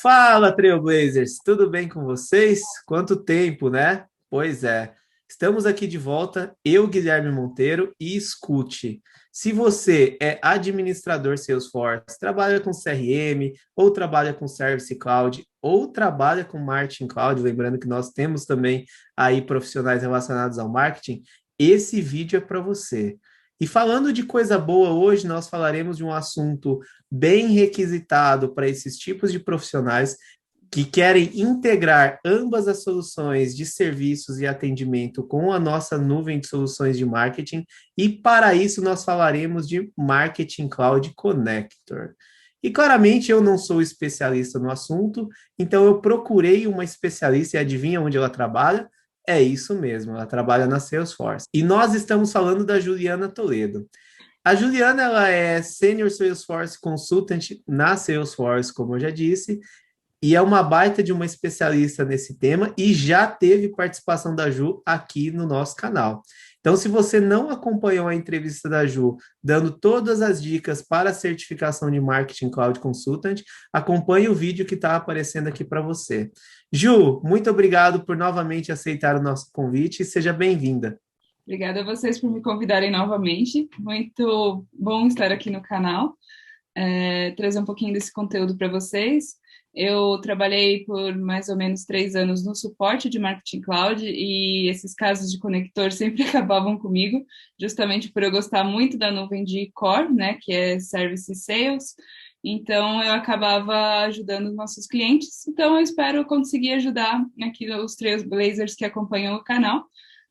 Fala, Trailblazers! Tudo bem com vocês? Quanto tempo, né? Pois é, estamos aqui de volta, eu, Guilherme Monteiro, e escute. Se você é administrador Salesforce, trabalha com CRM, ou trabalha com Service Cloud, ou trabalha com Marketing Cloud, lembrando que nós temos também aí profissionais relacionados ao marketing, esse vídeo é para você. E falando de coisa boa, hoje nós falaremos de um assunto bem requisitado para esses tipos de profissionais que querem integrar ambas as soluções de serviços e atendimento com a nossa nuvem de soluções de marketing, e para isso nós falaremos de Marketing Cloud Connector. E claramente eu não sou especialista no assunto, então eu procurei uma especialista e adivinha onde ela trabalha? É isso mesmo, ela trabalha na Salesforce. E nós estamos falando da Juliana Toledo. A Juliana, ela é Senior Salesforce Consultant na Salesforce, como eu já disse, e é uma baita de uma especialista nesse tema e já teve participação da Ju aqui no nosso canal. Então, se você não acompanhou a entrevista da Ju, dando todas as dicas para a certificação de Marketing Cloud Consultant, acompanhe o vídeo que está aparecendo aqui para você. Ju, muito obrigado por novamente aceitar o nosso convite e seja bem-vinda. Obrigada a vocês por me convidarem novamente. Muito bom estar aqui no canal, trazer um pouquinho desse conteúdo para vocês. Eu trabalhei por mais ou menos 3 anos no suporte de Marketing Cloud e esses casos de conector sempre acabavam comigo, justamente por eu gostar muito da nuvem de Core, né, que é Service e Sales. Então, eu acabava ajudando os nossos clientes. Então, eu espero conseguir ajudar aqui os Trailblazers que acompanham o canal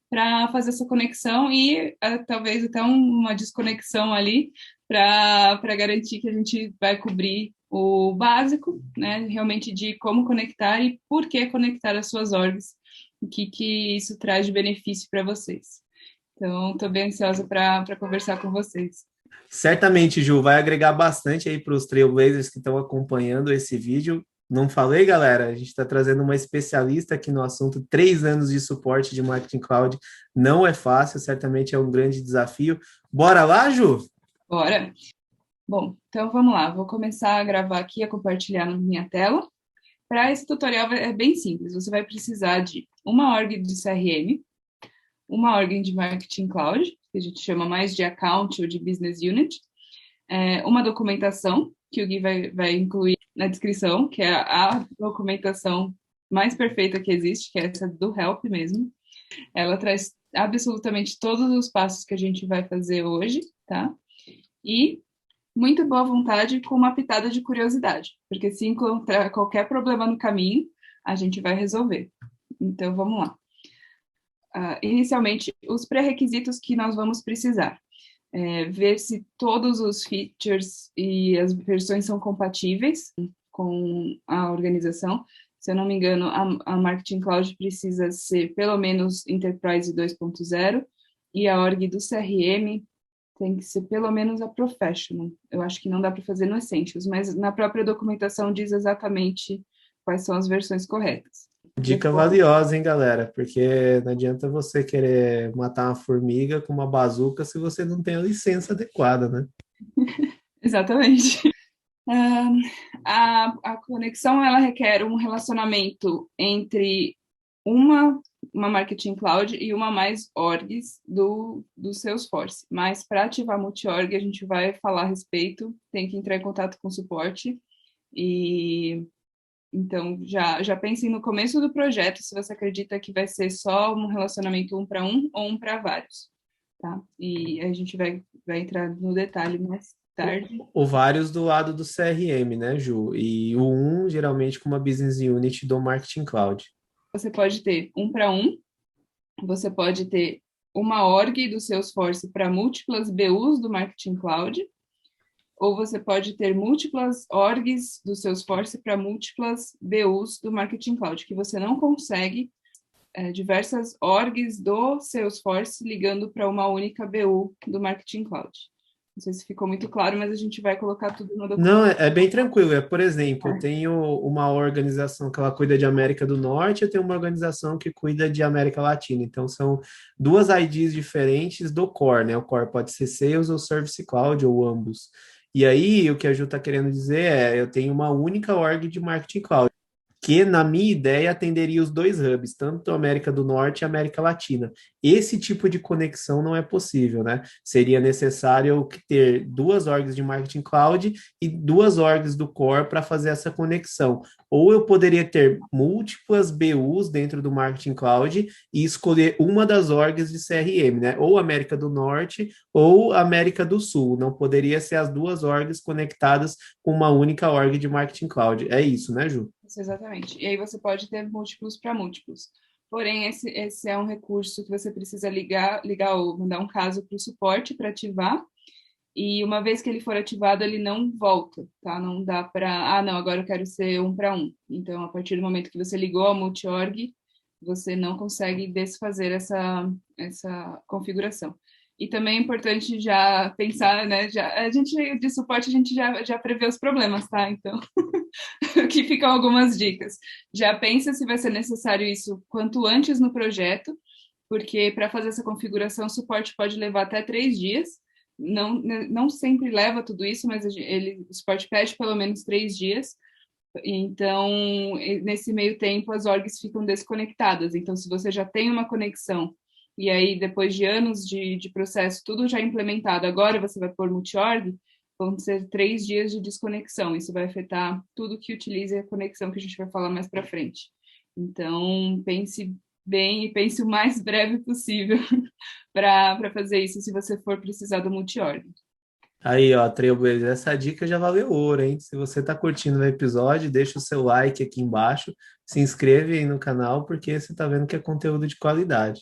para fazer essa conexão e talvez até uma desconexão ali para garantir que a gente vai cobrir o básico, né, realmente de como conectar e por que conectar as suas orgs, o que isso traz de benefício para vocês. Então, estou bem ansiosa para conversar com vocês. Certamente, Ju, vai agregar bastante aí para os Trailblazers que estão acompanhando esse vídeo. Não falei, galera? A gente está trazendo uma especialista aqui no assunto. 3 anos de suporte de Marketing Cloud não é fácil, certamente é um grande desafio. Bora lá, Ju? Bora! Bom, então vamos lá. Vou começar a gravar aqui, a compartilhar na minha tela. Para esse tutorial é bem simples. Você vai precisar de uma org de CRM, uma org de Marketing Cloud, que a gente chama mais de Account ou de Business Unit, uma documentação, que o Gui vai incluir na descrição, que é a documentação mais perfeita que existe, que é essa do Help mesmo. Ela traz absolutamente todos os passos que a gente vai fazer hoje, tá? E muito boa vontade com uma pitada de curiosidade, porque se encontrar qualquer problema no caminho, a gente vai resolver. Então, vamos lá. Inicialmente, os pré-requisitos que nós vamos precisar. Ver se todos os features e as versões são compatíveis com a organização. Se eu não me engano, a Marketing Cloud precisa ser pelo menos Enterprise 2.0 e a org do CRM tem que ser pelo menos a Professional. Eu acho que não dá para fazer no Essentials, mas na própria documentação diz exatamente quais são as versões corretas. Dica valiosa, hein, galera? Porque não adianta você querer matar uma formiga com uma bazuca se você não tem a licença adequada, né? Exatamente. A conexão, ela requer um relacionamento entre uma Marketing Cloud e uma mais orgs do Salesforce. Mas para ativar multi-org, a gente vai falar a respeito, tem que entrar em contato com o suporte. E então, já pensem no começo do projeto, se você acredita que vai ser só um relacionamento um para um ou um para vários, tá? E a gente vai entrar no detalhe mais tarde. Ou vários do lado do CRM, né, Ju? E o um, geralmente, com uma business unit do Marketing Cloud. Você pode ter um para um, você pode ter uma org do Salesforce para múltiplas BUs do Marketing Cloud, ou você pode ter múltiplas orgs do Salesforce para múltiplas BUs do Marketing Cloud, que você não consegue diversas orgs do Salesforce ligando para uma única BU do Marketing Cloud. Não sei se ficou muito claro, mas a gente vai colocar tudo no documento. Não, é bem tranquilo. Por exemplo, eu tenho uma organização que ela cuida de América do Norte, eu tenho uma organização que cuida de América Latina. Então, são duas IDs diferentes do Core, né? O Core pode ser Sales ou Service Cloud, ou ambos. E aí, o que a Ju está querendo dizer é, eu tenho uma única org de marketing cloud, que, na minha ideia, atenderia os dois hubs, tanto a América do Norte e a América Latina. Esse tipo de conexão não é possível, né? Seria necessário ter duas orgs de marketing cloud e duas orgs do core para fazer essa conexão. Ou eu poderia ter múltiplas BUs dentro do marketing cloud e escolher uma das orgs de CRM, né? Ou América do Norte ou América do Sul. Não poderia ser as duas orgs conectadas com uma única org de marketing cloud. É isso, né, Ju? Isso, exatamente. E aí você pode ter múltiplos para múltiplos. Porém, esse é um recurso que você precisa ligar ou mandar um caso para o suporte para ativar. E uma vez que ele for ativado, ele não volta, tá? Não dá para, não, agora eu quero ser um para um. Então, a partir do momento que você ligou a multi-org, você não consegue desfazer essa configuração. E também é importante já pensar, né? A gente de suporte a gente já prevê os problemas, tá? Então, aqui ficam algumas dicas. Já pensa se vai ser necessário isso quanto antes no projeto, porque para fazer essa configuração, o suporte pode levar até 3 dias. Não sempre leva tudo isso, mas o suporte pede pelo menos 3 dias. Então, nesse meio tempo, as orgs ficam desconectadas. Então, se você já tem uma conexão, e aí depois de anos de processo, tudo já implementado, agora você vai pôr multi-org, vão ser 3 dias de desconexão. Isso vai afetar tudo que utilize a conexão, que a gente vai falar mais para frente. Então, pense bem e pense o mais breve possível para fazer isso, se você for precisar do multi-org. Aí, ó, Trailblazer, essa dica já valeu ouro, hein? Se você tá curtindo o episódio, deixa o seu like aqui embaixo, se inscreve aí no canal, porque você tá vendo que é conteúdo de qualidade.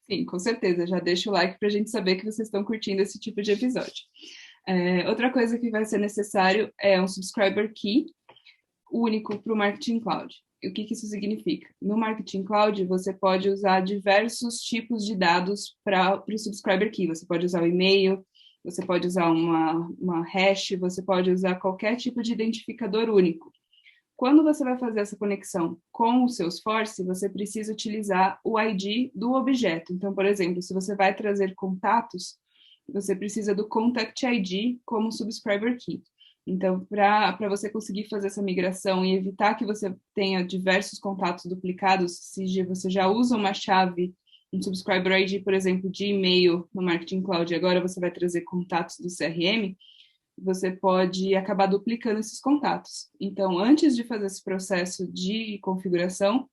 Sim, com certeza. Já deixa o like para a gente saber que vocês estão curtindo esse tipo de episódio. Outra coisa que vai ser necessário é um subscriber key único para o Marketing Cloud. E o que isso significa? No Marketing Cloud, você pode usar diversos tipos de dados para o subscriber key. Você pode usar o e-mail, você pode usar uma hash, você pode usar qualquer tipo de identificador único. Quando você vai fazer essa conexão com o Salesforce, você precisa utilizar o ID do objeto. Então, por exemplo, se você vai trazer contatos, você precisa do Contact ID como subscriber key. Então, para você conseguir fazer essa migração e evitar que você tenha diversos contatos duplicados, se você já usa uma chave, um subscriber ID, por exemplo, de e-mail no Marketing Cloud, e agora você vai trazer contatos do CRM, você pode acabar duplicando esses contatos. Então, antes de fazer esse processo de configuração,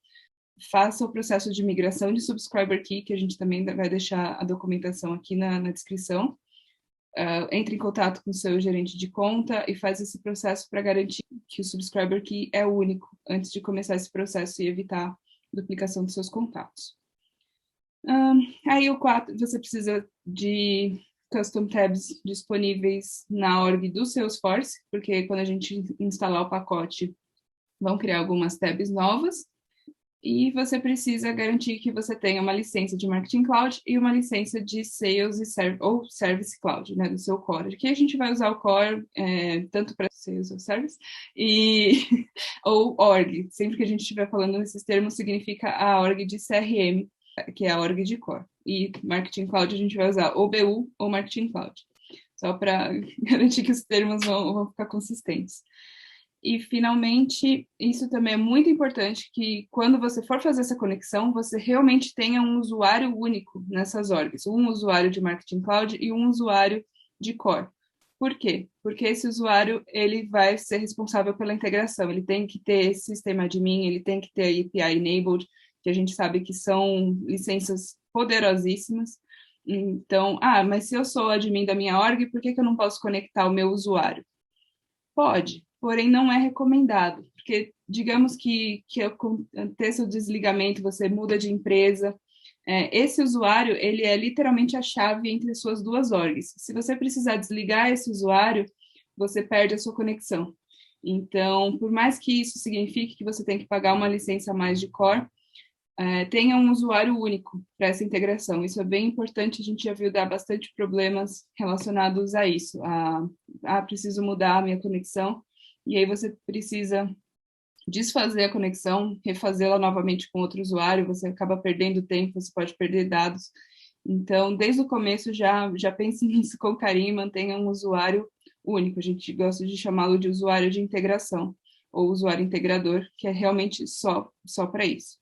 faça o processo de migração de subscriber key, que a gente também vai deixar a documentação aqui na descrição. Entre em contato com o seu gerente de conta e faz esse processo para garantir que o subscriber key é único antes de começar esse processo e evitar duplicação dos seus contatos. Aí o 4, você precisa de custom tabs disponíveis na org do Salesforce, porque quando a gente instalar o pacote, vão criar algumas tabs novas. E você precisa garantir que você tenha uma licença de Marketing Cloud e uma licença de Sales ou Service Cloud, né, do seu core. Aqui a gente vai usar o core tanto para Sales ou Service ou org. Sempre que a gente estiver falando nesses termos, significa a org de CRM, que é a org de core. E Marketing Cloud a gente vai usar ou BU ou Marketing Cloud, só para garantir que os termos vão ficar consistentes. E, finalmente, isso também é muito importante, que quando você for fazer essa conexão, você realmente tenha um usuário único nessas orgs, um usuário de Marketing Cloud e um usuário de Core. Por quê? Porque esse usuário, ele vai ser responsável pela integração, ele tem que ter esse sistema admin, ele tem que ter API enabled, que a gente sabe que são licenças poderosíssimas. Então, mas se eu sou admin da minha org, por que eu não posso conectar o meu usuário? Pode, porém não é recomendado, porque digamos que aconteça o desligamento, você muda de empresa, esse usuário, ele é literalmente a chave entre suas duas orgs. Se você precisar desligar esse usuário, você perde a sua conexão. Então, por mais que isso signifique que você tem que pagar uma licença a mais de core, tenha um usuário único para essa integração. Isso é bem importante, a gente já viu dar bastante problemas relacionados a isso. Preciso mudar a minha conexão, e aí você precisa desfazer a conexão, refazê-la novamente com outro usuário, você acaba perdendo tempo, você pode perder dados. Então, desde o começo, já pense nisso com carinho, mantenha um usuário único, a gente gosta de chamá-lo de usuário de integração, ou usuário integrador, que é realmente só para isso.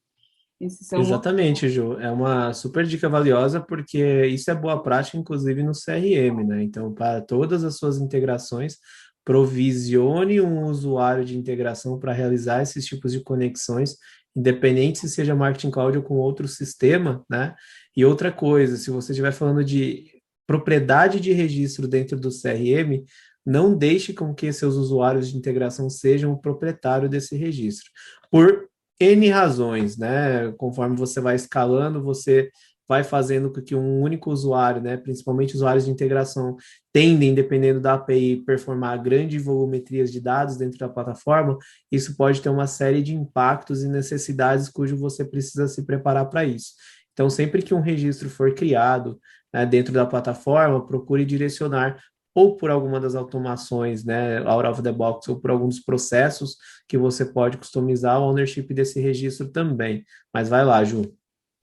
Esses são os... Exatamente, Ju. É uma super dica valiosa porque isso é boa prática, inclusive no CRM, né? Então, para todas as suas integrações, provisione um usuário de integração para realizar esses tipos de conexões, independente se seja Marketing Cloud ou com outro sistema, né? E outra coisa, se você estiver falando de propriedade de registro dentro do CRM, não deixe com que seus usuários de integração sejam o proprietário desse registro. Por N razões, né? Conforme você vai escalando, você vai fazendo com que um único usuário, né, principalmente usuários de integração, tendem, dependendo da API, performar grandes volumetrias de dados dentro da plataforma, isso pode ter uma série de impactos e necessidades cujo você precisa se preparar para isso. Então, sempre que um registro for criado, né, dentro da plataforma, procure direcionar ou por alguma das automações, né, out of the box, ou por alguns processos que você pode customizar o ownership desse registro também. Mas vai lá, Ju.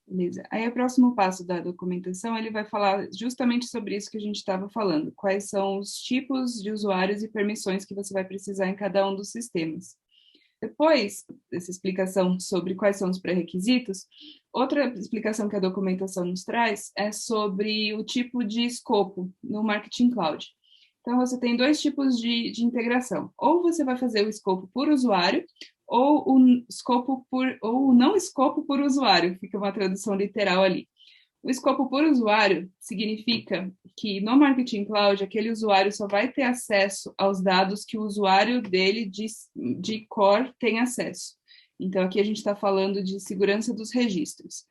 Beleza. Aí, o próximo passo da documentação, ele vai falar justamente sobre isso que a gente estava falando. Quais são os tipos de usuários e permissões que você vai precisar em cada um dos sistemas. Depois dessa explicação sobre quais são os pré-requisitos, outra explicação que a documentação nos traz é sobre o tipo de escopo no Marketing Cloud. Então, você tem dois tipos de integração. Ou você vai fazer o escopo por usuário, ou o não escopo por usuário, fica uma tradução literal ali. O escopo por usuário significa que no Marketing Cloud, aquele usuário só vai ter acesso aos dados que o usuário dele de core tem acesso. Então, aqui a gente está falando de segurança dos registros.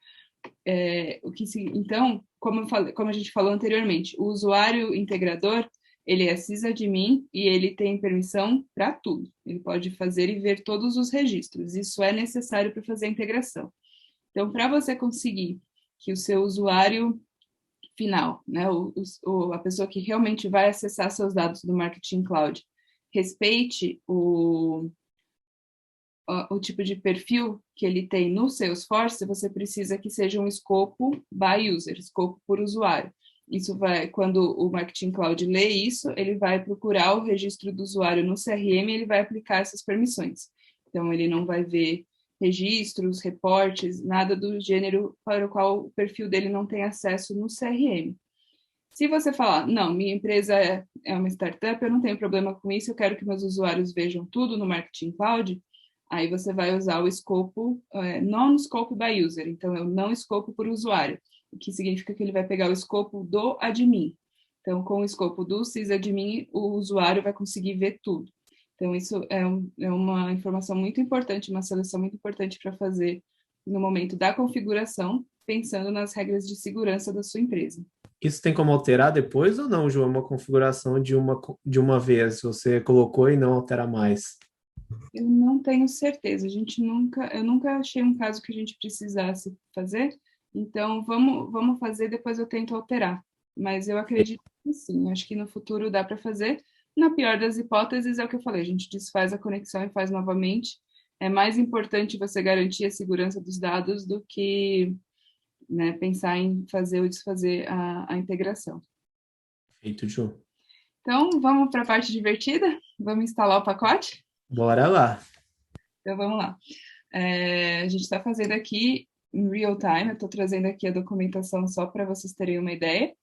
Então, como a gente falou anteriormente, o usuário integrador, ele é sysadmin e ele tem permissão para tudo. Ele pode fazer e ver todos os registros. Isso é necessário para fazer a integração. Então, para você conseguir que o seu usuário final, né, a pessoa que realmente vai acessar seus dados do Marketing Cloud, respeite o tipo de perfil que ele tem no Salesforce, você precisa que seja um escopo by user, escopo por usuário. Isso vai, quando o Marketing Cloud lê isso, ele vai procurar o registro do usuário no CRM e ele vai aplicar essas permissões. Então, ele não vai ver registros, reportes, nada do gênero para o qual o perfil dele não tem acesso no CRM. Se você falar, não, minha empresa é uma startup, eu não tenho problema com isso, eu quero que meus usuários vejam tudo no Marketing Cloud, aí você vai usar o escopo, non-scope by user, então é o não escopo por usuário, o que significa que ele vai pegar o escopo do admin. Então, com o escopo do sysadmin, o usuário vai conseguir ver tudo. Então, isso é uma informação muito importante, uma seleção muito importante para fazer no momento da configuração, pensando nas regras de segurança da sua empresa. Isso tem como alterar depois ou não, Ju? É uma configuração de uma vez, você colocou e não altera mais. Eu não tenho certeza. Eu nunca achei um caso que a gente precisasse fazer. Então, vamos fazer, depois eu tento alterar. Mas eu acredito que sim. Acho que no futuro dá para fazer. Na pior das hipóteses, é o que eu falei, a gente desfaz a conexão e faz novamente. É mais importante você garantir a segurança dos dados do que, né, pensar em fazer ou desfazer a integração. Feito, Ju. Então, vamos para a parte divertida? Vamos instalar o pacote? Bora lá. Então, vamos lá. A gente está fazendo aqui em real time, eu estou trazendo aqui a documentação só para vocês terem uma ideia.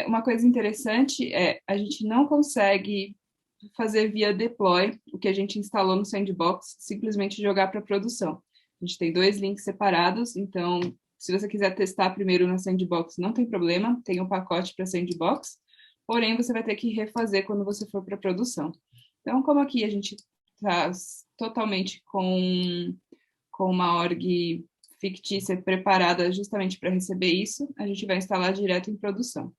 Uma coisa interessante é a gente não consegue fazer via deploy o que a gente instalou no Sandbox, simplesmente jogar para produção. A gente tem dois links separados, então se você quiser testar primeiro na Sandbox, não tem problema, tem um pacote para Sandbox, porém você vai ter que refazer quando você for para produção. Então, como aqui a gente está totalmente com uma org fictícia preparada justamente para receber isso, a gente vai instalar direto em produção.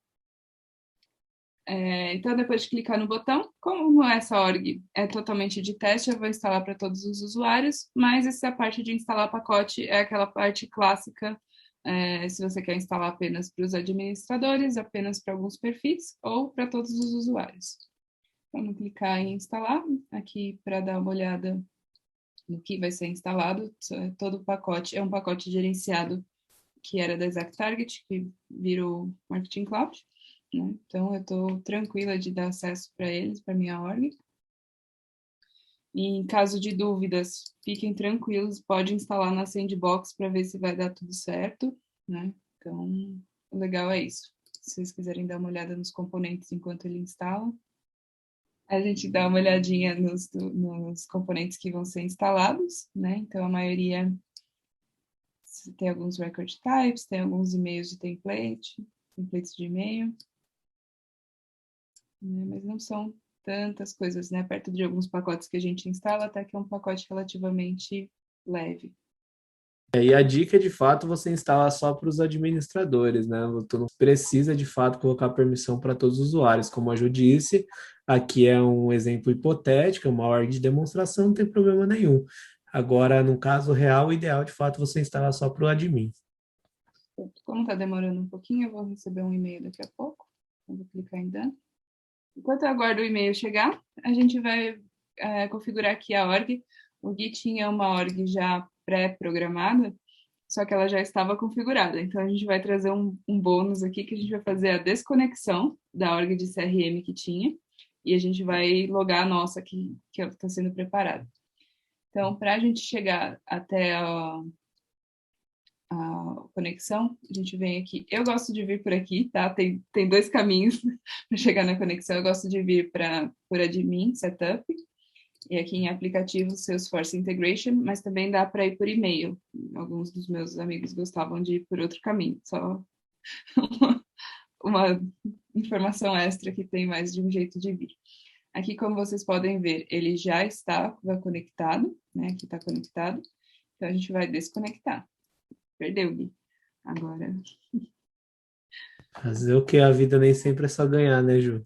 Então, depois de clicar no botão, como essa org é totalmente de teste, eu vou instalar para todos os usuários, mas essa parte de instalar pacote é aquela parte clássica, se você quer instalar apenas para os administradores, apenas para alguns perfis, ou para todos os usuários. Vamos clicar em instalar, aqui para dar uma olhada no que vai ser instalado. Todo o pacote é um pacote gerenciado que era da ExactTarget, que virou Marketing Cloud. né? Então, eu estou tranquila de dar acesso para eles, para minha org. E em caso de dúvidas, fiquem tranquilos, pode instalar na Sandbox para ver se vai dar tudo certo, né? Então, o legal é isso. Se vocês quiserem dar uma olhada nos componentes enquanto ele instala, a gente dá uma olhadinha nos componentes que vão ser instalados, né? Então, a maioria tem alguns record types, tem alguns e-mails de templates de e-mail, né? Mas não são tantas coisas, né? Perto de alguns pacotes que a gente instala, até que é um pacote relativamente leve. E a dica é, de fato, você instalar só para os administradores, né? Tu não precisa, de fato, colocar permissão para todos os usuários. Como a Ju disse, aqui é um exemplo hipotético, é uma org de demonstração, não tem problema nenhum. Agora, no caso real, o ideal, de fato, você instalar só para o admin. Como está demorando um pouquinho, eu vou receber um e-mail daqui a pouco. Eu vou clicar em Done. Enquanto eu aguardo o e-mail chegar, a gente vai configurar aqui a org. O Git tinha uma org já pré-programada, só que ela já estava configurada. Então, a gente vai trazer um bônus aqui, que a gente vai fazer a desconexão da org de CRM que tinha, e a gente vai logar a nossa que está sendo preparada. Então, para a gente chegar até a conexão, a gente vem aqui. Eu gosto de vir por aqui, tá? Tem dois caminhos para chegar na conexão. Eu gosto de vir por admin, setup, e aqui em aplicativo Salesforce Integration, mas também dá para ir por e-mail. Alguns dos meus amigos gostavam de ir por outro caminho. Só uma informação extra que tem mais de um jeito de vir. Aqui, como vocês podem ver, ele já está conectado, né? Aqui está conectado. Então, a gente vai desconectar. Perdeu, Gui. Agora. Fazer o que? A vida nem sempre é só ganhar, né, Ju?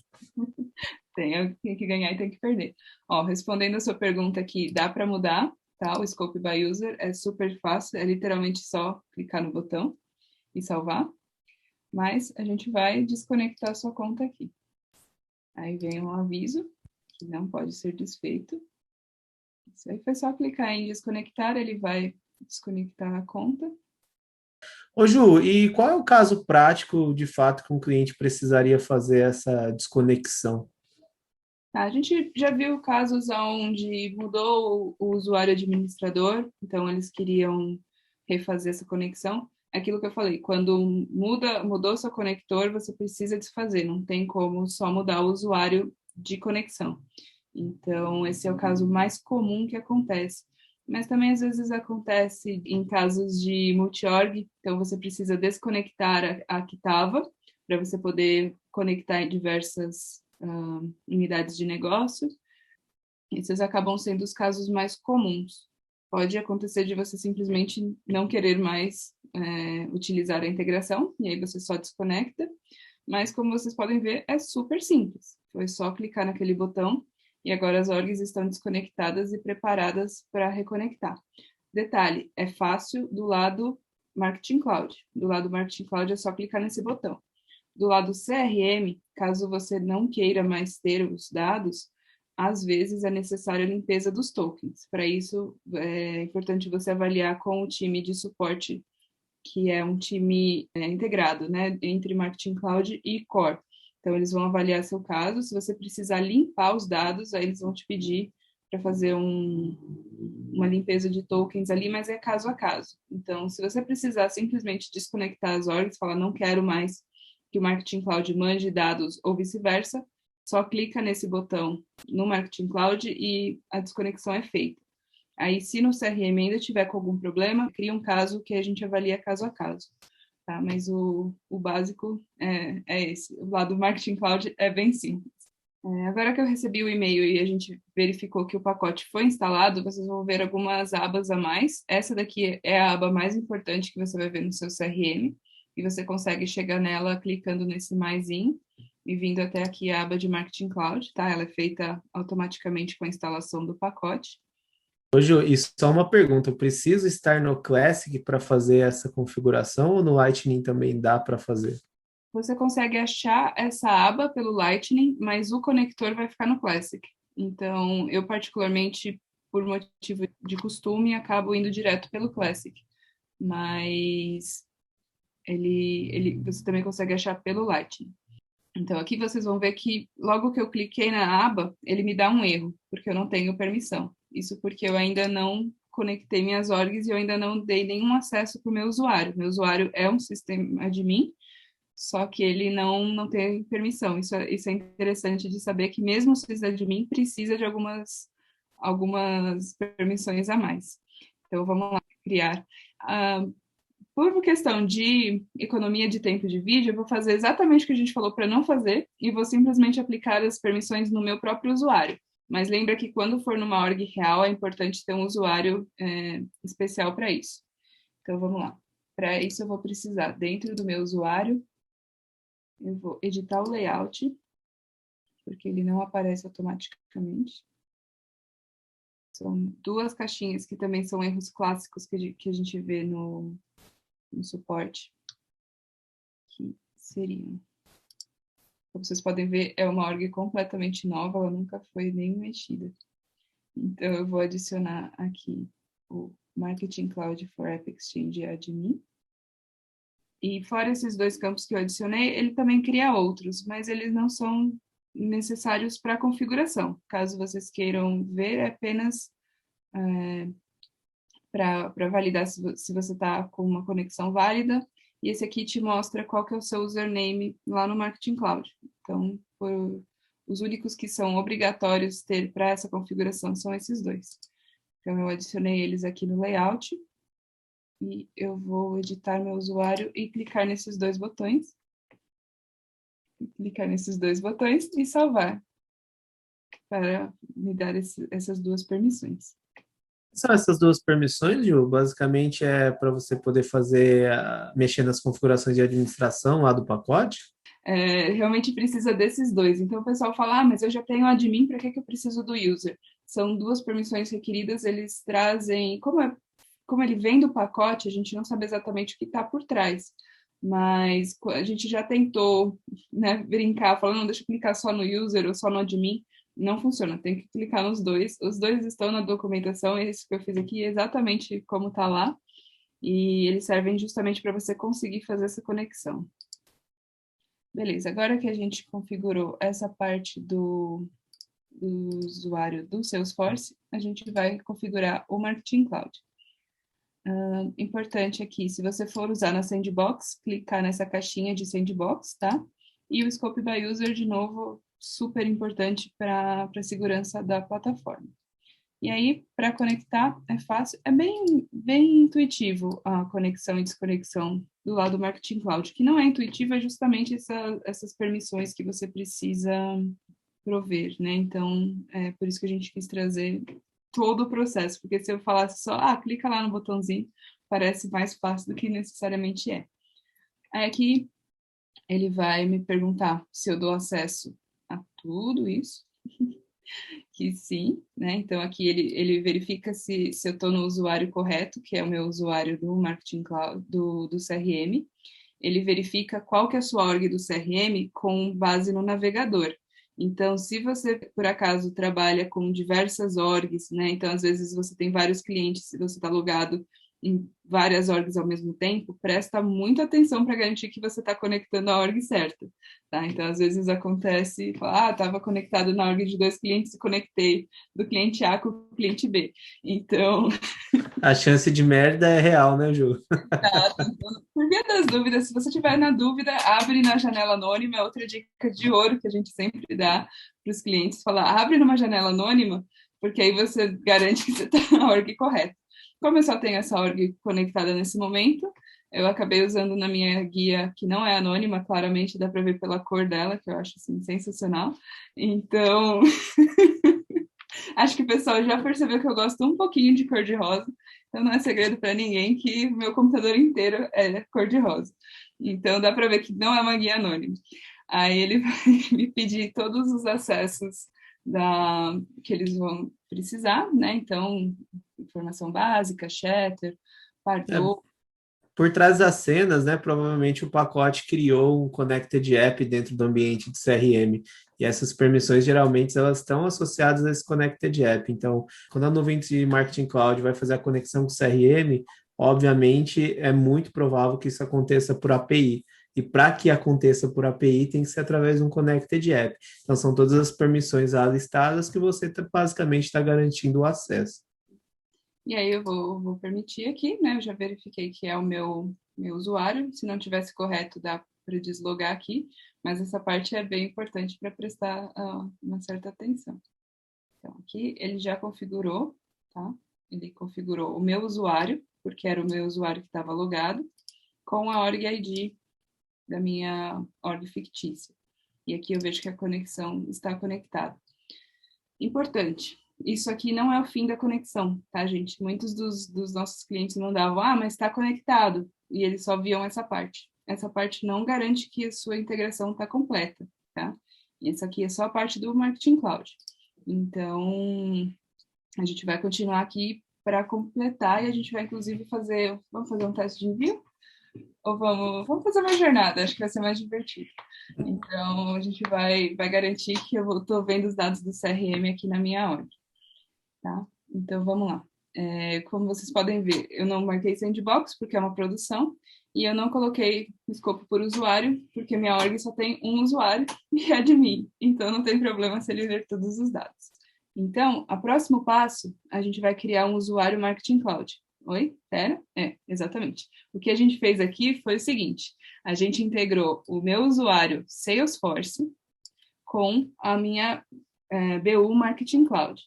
Tem que ganhar e tem que perder. Ó, respondendo a sua pergunta aqui, dá para mudar, tá? O scope by user é super fácil, é literalmente só clicar no botão e salvar. Mas a gente vai desconectar a sua conta aqui. Aí vem um aviso que não pode ser desfeito. Isso aí foi só clicar em desconectar, ele vai desconectar a conta. Ô, Ju, e qual é o caso prático, de fato, que um cliente precisaria fazer essa desconexão? Tá, a gente já viu casos onde mudou o usuário administrador, então eles queriam refazer essa conexão. É aquilo que eu falei, quando mudou seu conector, você precisa desfazer, não tem como só mudar o usuário de conexão. Então, esse é o caso mais comum que acontece. Mas também às vezes acontece em casos de multi-org, então você precisa desconectar a que estava, para você poder conectar em diversas unidades de negócio. Esses acabam sendo os casos mais comuns. Pode acontecer de você simplesmente não querer mais utilizar a integração, e aí você só desconecta, mas como vocês podem ver, é super simples. Foi só clicar naquele botão e agora as orgs estão desconectadas e preparadas para reconectar. Detalhe, é fácil do lado Marketing Cloud. Do lado Marketing Cloud é só clicar nesse botão. Do lado CRM, caso você não queira mais ter os dados, às vezes é necessária a limpeza dos tokens. Para isso, é importante você avaliar com o time de suporte, que é um time integrado, né, entre Marketing Cloud e Core. Então, eles vão avaliar seu caso. Se você precisar limpar os dados, aí eles vão te pedir para fazer uma limpeza de tokens ali, mas é caso a caso. Então, se você precisar simplesmente desconectar as orgs, falar não quero mais que o Marketing Cloud mande dados ou vice-versa, só clica nesse botão no Marketing Cloud e a desconexão é feita. Aí, se no CRM ainda tiver com algum problema, cria um caso que a gente avalia caso a caso. Tá? Mas o básico é esse. O lado do Marketing Cloud é bem simples. Agora que eu recebi o e-mail e a gente verificou que o pacote foi instalado, vocês vão ver algumas abas a mais. Essa daqui é a aba mais importante que você vai ver no seu CRM, e você consegue chegar nela clicando nesse maisinho e vindo até aqui a aba de Marketing Cloud, tá? Ela é feita automaticamente com a instalação do pacote. Ô, Ju, e só uma pergunta, eu preciso estar no Classic para fazer essa configuração ou no Lightning também dá para fazer? Você consegue achar essa aba pelo Lightning, mas o conector vai ficar no Classic. Então, eu particularmente, por motivo de costume, acabo indo direto pelo Classic. Mas você também consegue achar pelo Lightning. Então, aqui vocês vão ver que logo que eu cliquei na aba, ele me dá um erro, porque eu não tenho permissão. Isso porque eu ainda não conectei minhas orgs e eu ainda não dei nenhum acesso para o meu usuário. Meu usuário é um sistema admin, só que ele não tem permissão. Isso é interessante de saber que mesmo o sysadmin precisa de algumas permissões a mais. Então, vamos lá, criar. Por questão de economia de tempo de vídeo, eu vou fazer exatamente o que a gente falou para não fazer e vou simplesmente aplicar as permissões no meu próprio usuário. Mas lembra que quando for numa org real, é importante ter um usuário especial para isso. Então, vamos lá. Para isso, eu vou precisar, dentro do meu usuário, eu vou editar o layout, porque ele não aparece automaticamente. São duas caixinhas que também são erros clássicos que a gente vê no suporte, que seriam. Como vocês podem ver, é uma org completamente nova, ela nunca foi nem mexida. Então, eu vou adicionar aqui o Marketing Cloud for App Exchange Admin. E fora esses dois campos que eu adicionei, ele também cria outros, mas eles não são necessários para a configuração. Caso vocês queiram ver, é apenas para validar se você está com uma conexão válida. E esse aqui te mostra qual que é o seu username lá no Marketing Cloud. Então, os únicos que são obrigatórios ter para essa configuração são esses dois. Então, eu adicionei eles aqui no layout. E eu vou editar meu usuário e clicar nesses dois botões. Clicar nesses dois botões e salvar. Para me dar essas duas permissões. São essas duas permissões, Ju? Basicamente é para você poder fazer, mexer nas configurações de administração lá do pacote? Realmente precisa desses dois. Então, o pessoal fala, mas eu já tenho admin, para que eu preciso do user? São duas permissões requeridas, eles trazem... Como ele vem do pacote, a gente não sabe exatamente o que está por trás. Mas a gente já tentou, né, brincar, falando, não, deixa eu clicar só no user ou só no admin. Não funciona, tem que clicar nos dois. Os dois estão na documentação, esse que eu fiz aqui é exatamente como está lá. E eles servem justamente para você conseguir fazer essa conexão. Beleza, agora que a gente configurou essa parte do usuário do Salesforce, a gente vai configurar o Marketing Cloud. Importante aqui, se você for usar na Sandbox, clicar nessa caixinha de Sandbox, tá? E o Scope by User, de novo, super importante para a segurança da plataforma. E aí, para conectar, é fácil, é bem intuitivo a conexão e desconexão do lado do Marketing Cloud. O que não é intuitivo é justamente essas permissões que você precisa prover, né? Então, é por isso que a gente quis trazer todo o processo, porque se eu falasse só, clica lá no botãozinho, parece mais fácil do que necessariamente é. Aí aqui, ele vai me perguntar se eu dou acesso a tudo isso, que sim, né? Então, aqui ele verifica se eu estou no usuário correto, que é o meu usuário do Marketing Cloud, do CRM. Ele verifica qual que é a sua org do CRM com base no navegador. Então, se você, por acaso, trabalha com diversas orgs, né? Então, às vezes, você tem vários clientes, se você está logado em várias orgs ao mesmo tempo, presta muita atenção para garantir que você está conectando a org certa, tá? Então, às vezes acontece, estava conectado na org de 2 clientes e conectei do cliente A com o cliente B. Então... A chance de merda é real, né, Ju? Tá, então, por via das dúvidas, se você tiver na dúvida, abre na janela anônima, é outra dica de ouro que a gente sempre dá para os clientes, falar, abre numa janela anônima, porque aí você garante que você está na org correta. Como eu só tenho essa org conectada nesse momento, eu acabei usando na minha guia, que não é anônima, claramente dá para ver pela cor dela, que eu acho assim, sensacional. Então, acho que o pessoal já percebeu que eu gosto um pouquinho de cor-de-rosa, então não é segredo para ninguém que meu computador inteiro é cor-de-rosa. Então dá para ver que não é uma guia anônima. Aí ele vai me pedir todos os acessos que eles vão precisar, né? Então, informação básica, Chatter, Pardot. Por trás das cenas, né, provavelmente o pacote criou um Connected App dentro do ambiente de CRM. E essas permissões, geralmente, elas estão associadas a esse Connected App. Então, quando a nuvem de Marketing Cloud vai fazer a conexão com o CRM, obviamente, é muito provável que isso aconteça por API. E para que aconteça por API, tem que ser através de um Connected App. Então, são todas as permissões lá listadas que você basicamente está garantindo o acesso. E aí eu vou permitir aqui, né? Eu já verifiquei que é o meu usuário. Se não tivesse correto, dá para deslogar aqui, mas essa parte é bem importante para prestar uma certa atenção. Então, aqui ele já configurou, tá? Ele configurou o meu usuário, porque era o meu usuário que estava logado, com a org ID da minha org fictícia. E aqui eu vejo que a conexão está conectada. Importante, isso aqui não é o fim da conexão, tá, gente? Muitos dos nossos clientes mandavam, mas está conectado, e eles só viam essa parte. Essa parte não garante que a sua integração está completa, tá? E essa aqui é só a parte do Marketing Cloud. Então, a gente vai continuar aqui para completar e a gente vai, inclusive, vamos fazer um teste de envio? Ou vamos fazer uma jornada, acho que vai ser mais divertido. Então, a gente vai garantir que eu estou vendo os dados do CRM aqui na minha org, tá? Então, vamos lá. Como vocês podem ver, eu não marquei sandbox, porque é uma produção, e eu não coloquei o escopo por usuário, porque minha org só tem um usuário, e é de mim. Então, não tem problema se ele ver todos os dados. Então, o próximo passo, a gente vai criar um usuário Marketing Cloud. Oi? Pera? Exatamente. O que a gente fez aqui foi o seguinte, a gente integrou o meu usuário Salesforce com a minha BU Marketing Cloud,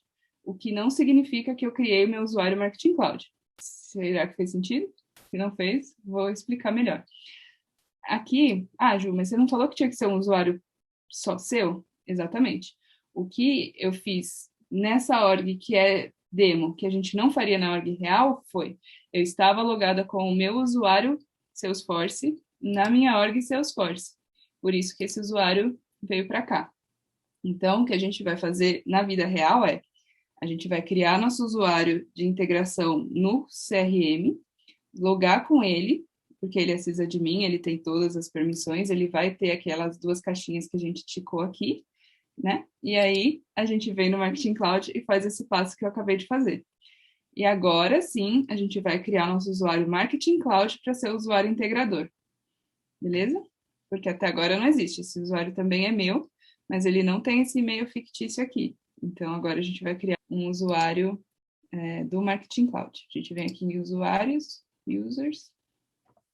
o que não significa que eu criei o meu usuário Marketing Cloud. Será que fez sentido? Se não fez, vou explicar melhor. Aqui, Ju, mas você não falou que tinha que ser um usuário só seu? Exatamente. O que eu fiz nessa org que é demo, que a gente não faria na org real, eu estava logada com o meu usuário Salesforce na minha org Salesforce. Por isso que esse usuário veio para cá. Então, o que a gente vai fazer na vida real a gente vai criar nosso usuário de integração no CRM, logar com ele, porque ele é sysadmin, ele tem todas as permissões, ele vai ter aquelas duas caixinhas que a gente ticou aqui, né? E aí, a gente vem no Marketing Cloud e faz esse passo que eu acabei de fazer. E agora, sim, a gente vai criar nosso usuário Marketing Cloud para ser o usuário integrador. Beleza? Porque até agora não existe. Esse usuário também é meu, mas ele não tem esse e-mail fictício aqui. Então, agora a gente vai criar um usuário do Marketing Cloud. A gente vem aqui em usuários, users.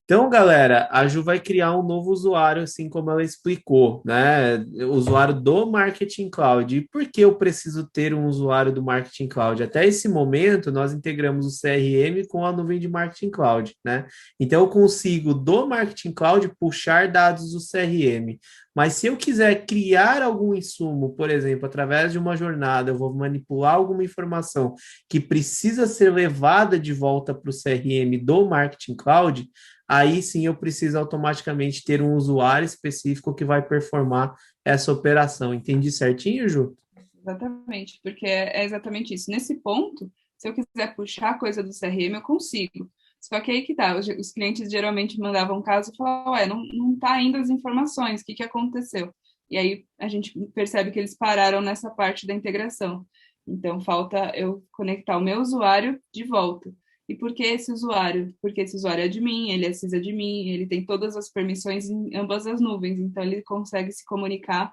Então, galera, a Ju vai criar um novo usuário, assim como ela explicou, né? O usuário do Marketing Cloud. E por que eu preciso ter um usuário do Marketing Cloud? Até esse momento, nós integramos o CRM com a nuvem de Marketing Cloud, né? Então, eu consigo, do Marketing Cloud, puxar dados do CRM. Mas se eu quiser criar algum insumo, por exemplo, através de uma jornada, eu vou manipular alguma informação que precisa ser levada de volta para o CRM do Marketing Cloud, aí sim eu preciso automaticamente ter um usuário específico que vai performar essa operação. Entendi certinho, Ju? Exatamente, porque é exatamente isso. Nesse ponto, se eu quiser puxar coisa do CRM, eu consigo. Só que aí que tá, os clientes geralmente mandavam um caso e falavam, não tá indo as informações, o que aconteceu? E aí a gente percebe que eles pararam nessa parte da integração. Então, falta eu conectar o meu usuário de volta. E por que esse usuário? Porque esse usuário é admin, ele é sysadmin, ele tem todas as permissões em ambas as nuvens, então ele consegue se comunicar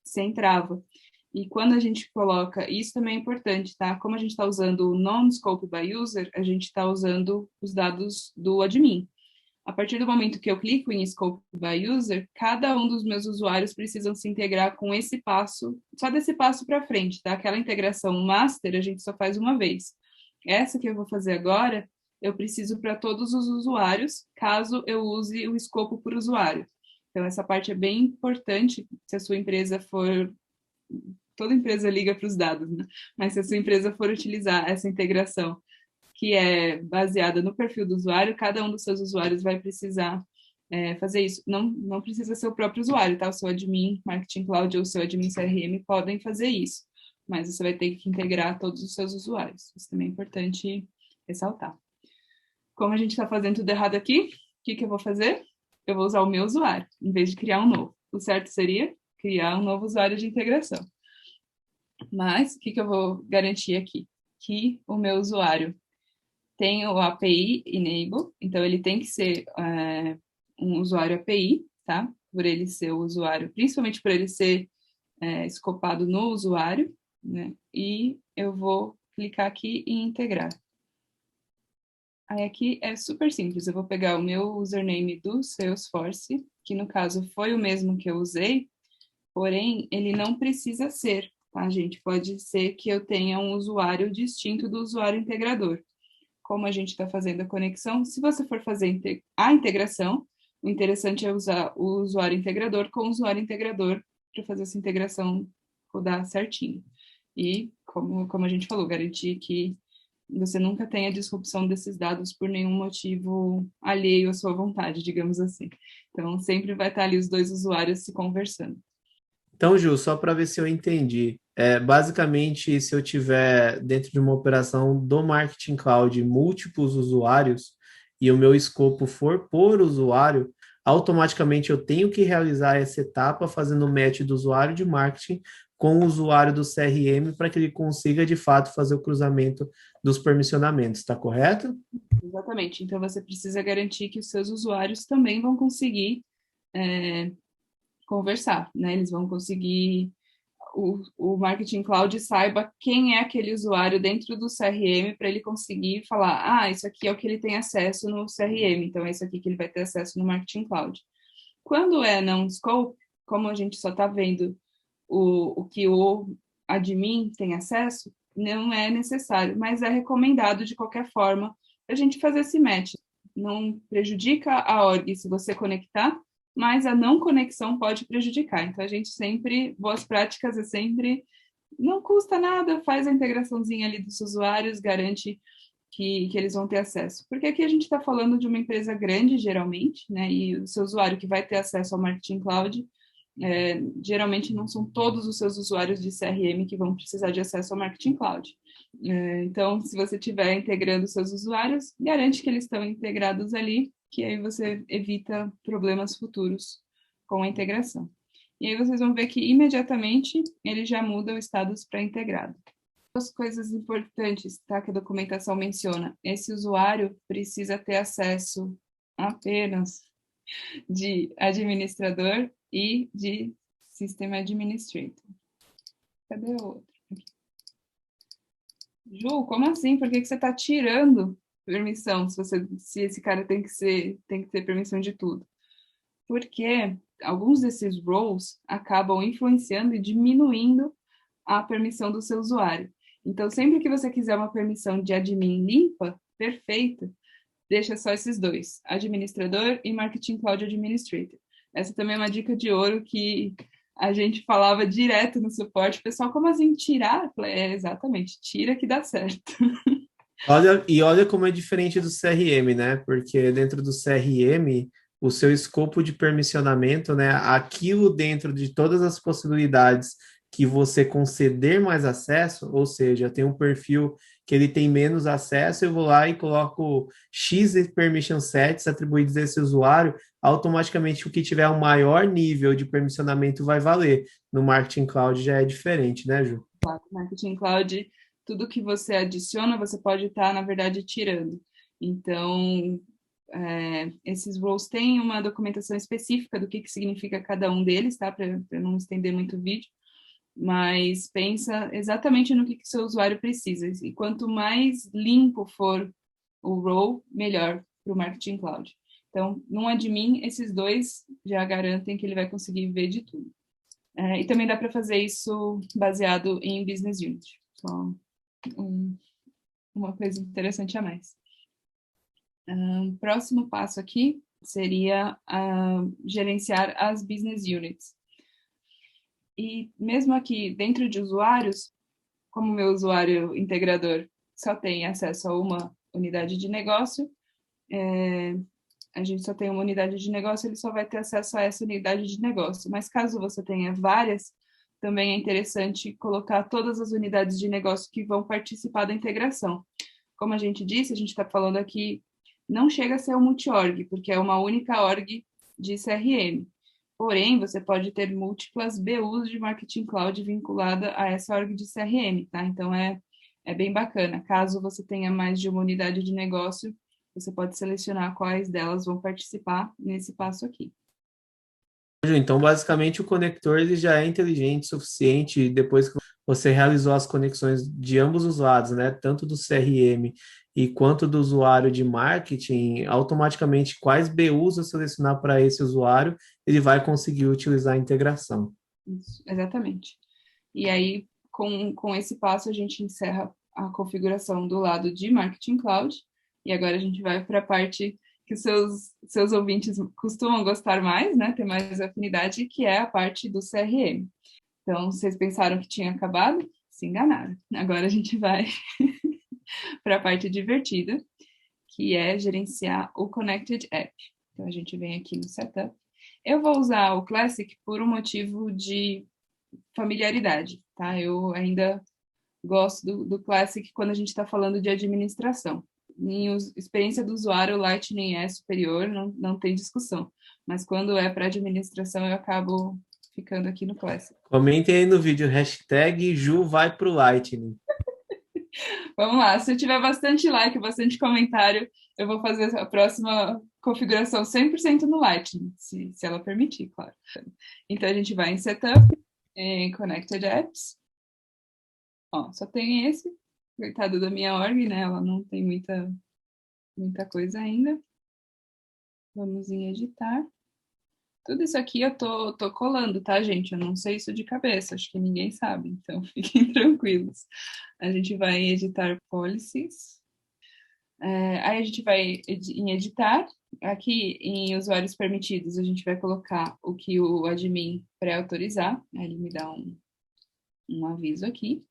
sem trava. E quando a gente coloca, isso também é importante, tá? Como a gente está usando o non-scope by user, a gente está usando os dados do admin. A partir do momento que eu clico em Scope by User, cada um dos meus usuários precisam se integrar com esse passo, só desse passo para frente, tá? Aquela integração master a gente só faz uma vez. Essa que eu vou fazer agora, eu preciso para todos os usuários, caso eu use o escopo por usuário. Então, essa parte é bem importante, se a sua empresa for... Toda empresa liga para os dados, né? Mas se a sua empresa for utilizar essa integração que é baseada no perfil do usuário, cada um dos seus usuários vai precisar fazer isso. Não precisa ser o próprio usuário, tá? O seu admin Marketing Cloud ou o seu admin CRM podem fazer isso, mas você vai ter que integrar todos os seus usuários. Isso também é importante ressaltar. Como a gente está fazendo tudo errado aqui, o que eu vou fazer? Eu vou usar o meu usuário, em vez de criar um novo. O certo seria criar um novo usuário de integração. Mas, o que eu vou garantir aqui? Que o meu usuário tem o API Enable, então ele tem que ser um usuário API, tá? Por ele ser o usuário, principalmente por ele ser escopado no usuário, né? E eu vou clicar aqui em integrar. Aí aqui é super simples, eu vou pegar o meu username do Salesforce, que no caso foi o mesmo que eu usei, porém ele não precisa ser, tá, gente? Pode ser que eu tenha um usuário distinto do usuário integrador. Como a gente está fazendo a conexão, se você for fazer a integração, o interessante é usar o usuário integrador com o usuário integrador para fazer essa integração rodar certinho. E, como a gente falou, garantir que você nunca tenha disrupção desses dados por nenhum motivo alheio à sua vontade, digamos assim. Então, sempre vai estar ali os dois usuários se conversando. Então, Ju, só para ver se eu entendi. Basicamente, se eu tiver dentro de uma operação do Marketing Cloud múltiplos usuários e o meu escopo for por usuário, automaticamente eu tenho que realizar essa etapa fazendo o match do usuário de marketing com o usuário do CRM para que ele consiga, de fato, fazer o cruzamento dos permissionamentos, está correto? Exatamente. Então, você precisa garantir que os seus usuários também vão conseguir conversar, né? Eles vão conseguir o Marketing Cloud saiba quem é aquele usuário dentro do CRM para ele conseguir falar, isso aqui é o que ele tem acesso no CRM, então é isso aqui que ele vai ter acesso no Marketing Cloud. Quando é non-scope, como a gente só está vendo o que o admin tem acesso, não é necessário, mas é recomendado de qualquer forma a gente fazer esse match. Não prejudica a org se você conectar, mas a não conexão pode prejudicar. Então, a gente sempre, boas práticas é sempre, não custa nada, faz a integraçãozinha ali dos usuários, garante que eles vão ter acesso. Porque aqui a gente está falando de uma empresa grande, geralmente, né? E o seu usuário que vai ter acesso ao Marketing Cloud, geralmente não são todos os seus usuários de CRM que vão precisar de acesso ao Marketing Cloud. Então, se você estiver integrando seus usuários, garante que eles estão integrados ali, que aí você evita problemas futuros com a integração. E aí vocês vão ver que imediatamente ele já muda o status para integrado. Duas coisas importantes, tá, que a documentação menciona. Esse usuário precisa ter acesso apenas de administrador e de System Administrator. Cadê o outro? Ju, como assim? Por que você está tirando permissão se esse cara tem que ter permissão de tudo? Porque alguns desses roles acabam influenciando e diminuindo a permissão do seu usuário. Então, sempre que você quiser uma permissão de admin limpa, perfeita, deixa só esses dois, administrador e Marketing Cloud Administrator. Essa também é uma dica de ouro que a gente falava direto no suporte. Pessoal, como assim tirar? Exatamente, tira que dá certo. Olha como é diferente do CRM, né? Porque dentro do CRM, o seu escopo de permissionamento, né? Aquilo dentro de todas as possibilidades que você conceder mais acesso, ou seja, tem um perfil que ele tem menos acesso, eu vou lá e coloco X permission sets atribuídos a esse usuário, automaticamente o que tiver um maior nível de permissionamento vai valer. No Marketing Cloud já é diferente, né, Ju? Marketing Cloud, tudo que você adiciona, você pode estar, na verdade, tirando. Então, esses roles têm uma documentação específica do que significa cada um deles, tá? Para não estender muito o vídeo. Mas pensa exatamente no que o seu usuário precisa. E quanto mais limpo for o role, melhor para o Marketing Cloud. Então, num admin, esses dois já garantem que ele vai conseguir ver de tudo. E também dá para fazer isso baseado em Business Unit. Só uma coisa interessante a mais. Próximo passo aqui seria gerenciar as Business Units. E mesmo aqui, dentro de usuários, como meu usuário integrador só tem acesso a uma unidade de negócio, a gente só tem uma unidade de negócio, ele só vai ter acesso a essa unidade de negócio. Mas caso você tenha várias, também é interessante colocar todas as unidades de negócio que vão participar da integração. Como a gente disse, a gente está falando aqui, não chega a ser um multi-org, porque é uma única org de CRM. Porém, você pode ter múltiplas BUs de Marketing Cloud vinculada a essa org de CRM, tá? Então, é bem bacana. Caso você tenha mais de uma unidade de negócio, você pode selecionar quais delas vão participar nesse passo aqui. Então, basicamente, o conector ele já é inteligente o suficiente depois que você realizou as conexões de ambos os lados, né? Tanto do CRM e quanto do usuário de marketing, automaticamente quais BUs eu selecionar para esse usuário, ele vai conseguir utilizar a integração. Isso, exatamente. E aí, com esse passo, a gente encerra a configuração do lado de Marketing Cloud. E agora a gente vai para a parte que os seus ouvintes costumam gostar mais, né? Ter mais afinidade, que é a parte do CRM. Então, vocês pensaram que tinha acabado? Se enganaram. Agora a gente vai para a parte divertida, que é gerenciar o Connected App. Então, a gente vem aqui no Setup. Eu vou usar o Classic por um motivo de familiaridade, tá? Eu ainda gosto do Classic quando a gente está falando de administração. Em experiência do usuário, o Lightning é superior, não tem discussão. Mas quando é para administração, eu acabo ficando aqui no Classic. Comentem aí no vídeo, hashtag Ju vai pro Lightning. Vamos lá, se eu tiver bastante like, bastante comentário, eu vou fazer a próxima configuração 100% no Lightning, se ela permitir, claro. Então, a gente vai em Setup, em Connected Apps. Ó, só tem esse, coitado da minha org, né? Ela não tem muita coisa ainda. Vamos em editar. Tudo isso aqui eu tô colando, tá, gente? Eu não sei isso de cabeça, acho que ninguém sabe, então fiquem tranquilos. A gente vai em editar policies. Aí a gente vai em editar. Aqui em usuários permitidos, a gente vai colocar o que o admin pré-autorizar. Ele me dá um aviso aqui.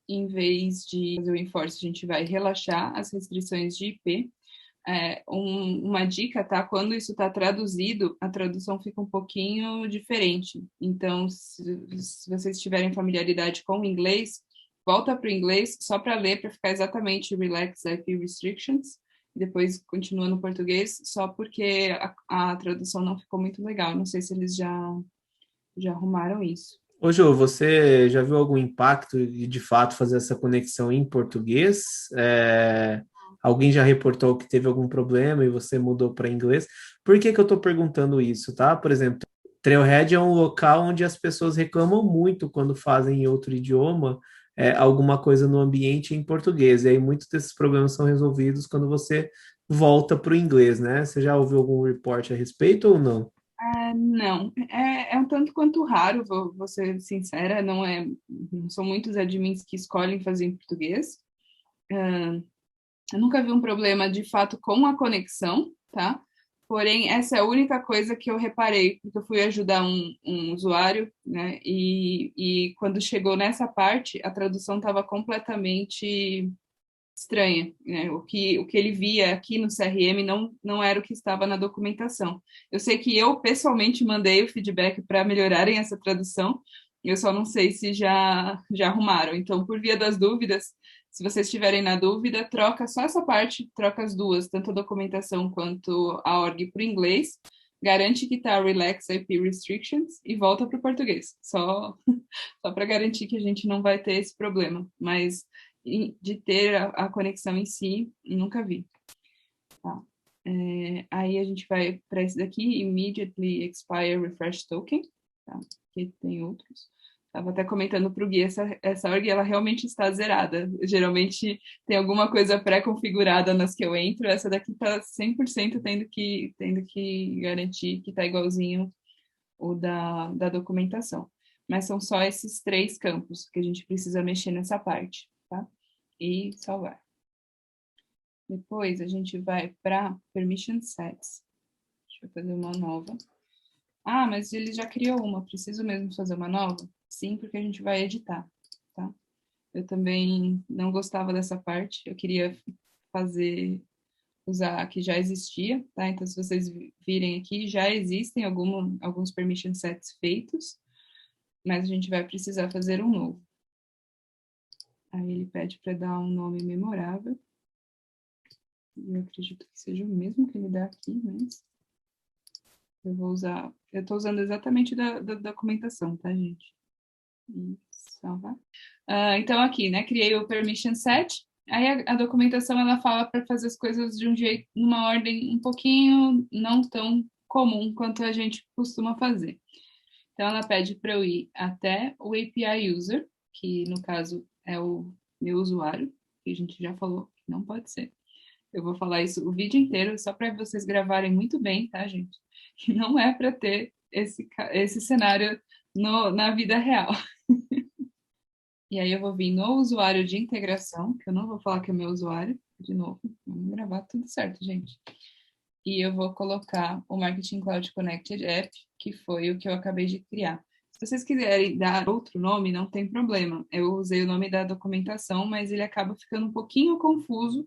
Em vez de fazer o enforce, a gente vai relaxar as restrições de IP. Uma dica, tá? Quando isso está traduzido, a tradução fica um pouquinho diferente. Então, se vocês tiverem familiaridade com o inglês, volta para o inglês só para ler, para ficar exatamente Relax IP Restrictions, e depois continua no português, só porque a tradução não ficou muito legal. Não sei se eles já arrumaram isso. Ô, Jô, você já viu algum impacto de fato fazer essa conexão em português? Alguém já reportou que teve algum problema e você mudou para inglês? Por que que eu estou perguntando isso, tá? Por exemplo, Trailhead é um local onde as pessoas reclamam muito quando fazem em outro idioma alguma coisa no ambiente em português. E aí muitos desses problemas são resolvidos quando você volta para o inglês, né? Você já ouviu algum report a respeito ou não? Não, é um tanto quanto raro, vou ser sincera, não são muitos admins que escolhem fazer em português. Eu nunca vi um problema de fato com a conexão, tá? Porém, essa é a única coisa que eu reparei, porque eu fui ajudar um usuário, né? E quando chegou nessa parte, a tradução estava completamente estranha, né? O que ele via aqui no CRM não era o que estava na documentação. Eu sei que eu pessoalmente mandei o feedback para melhorarem essa tradução, eu só não sei se já arrumaram. Então, por via das dúvidas, se vocês estiverem na dúvida, troca só essa parte, troca as duas, tanto a documentação quanto a org para o inglês, garante que está Relax IP Restrictions e volta para o português, só para garantir que a gente não vai ter esse problema. Mas de ter a conexão em si, nunca vi. Tá. Aí a gente vai para esse daqui, Immediately Expire Refresh Token, tá? Que tem outros. Estava até comentando para o Gui, essa org ela realmente está zerada. Geralmente tem alguma coisa pré-configurada nas que eu entro, essa daqui está 100% tendo que garantir que está igualzinho o da documentação. Mas são só esses 3 campos que a gente precisa mexer nessa parte, tá? E salvar. Depois a gente vai para Permission Sets. Deixa eu fazer uma nova. Ah, mas ele já criou uma, preciso mesmo fazer uma nova? Sim, porque a gente vai editar, tá? Eu também não gostava dessa parte, eu queria usar a que já existia, tá? Então, se vocês virem aqui, já existem alguns permission sets feitos, mas a gente vai precisar fazer um novo. Aí ele pede para dar um nome memorável. Eu acredito que seja o mesmo que ele dá aqui, mas eu estou usando exatamente da documentação, tá, gente? E salvar. Então, aqui, né, criei o permission set, aí a documentação, ela fala para fazer as coisas de um jeito, numa ordem um pouquinho não tão comum quanto a gente costuma fazer. Então, ela pede para eu ir até o API User, que no caso é o meu usuário, que a gente já falou que não pode ser. Eu vou falar isso o vídeo inteiro, só para vocês gravarem muito bem, tá, gente? Que não é para ter esse cenário na vida real. E aí eu vou vir no usuário de integração, que eu não vou falar que é meu usuário, de novo, vamos gravar tudo certo, gente. E eu vou colocar o Marketing Cloud Connected App, que foi o que eu acabei de criar. Se vocês quiserem dar outro nome, não tem problema. Eu usei o nome da documentação, mas ele acaba ficando um pouquinho confuso,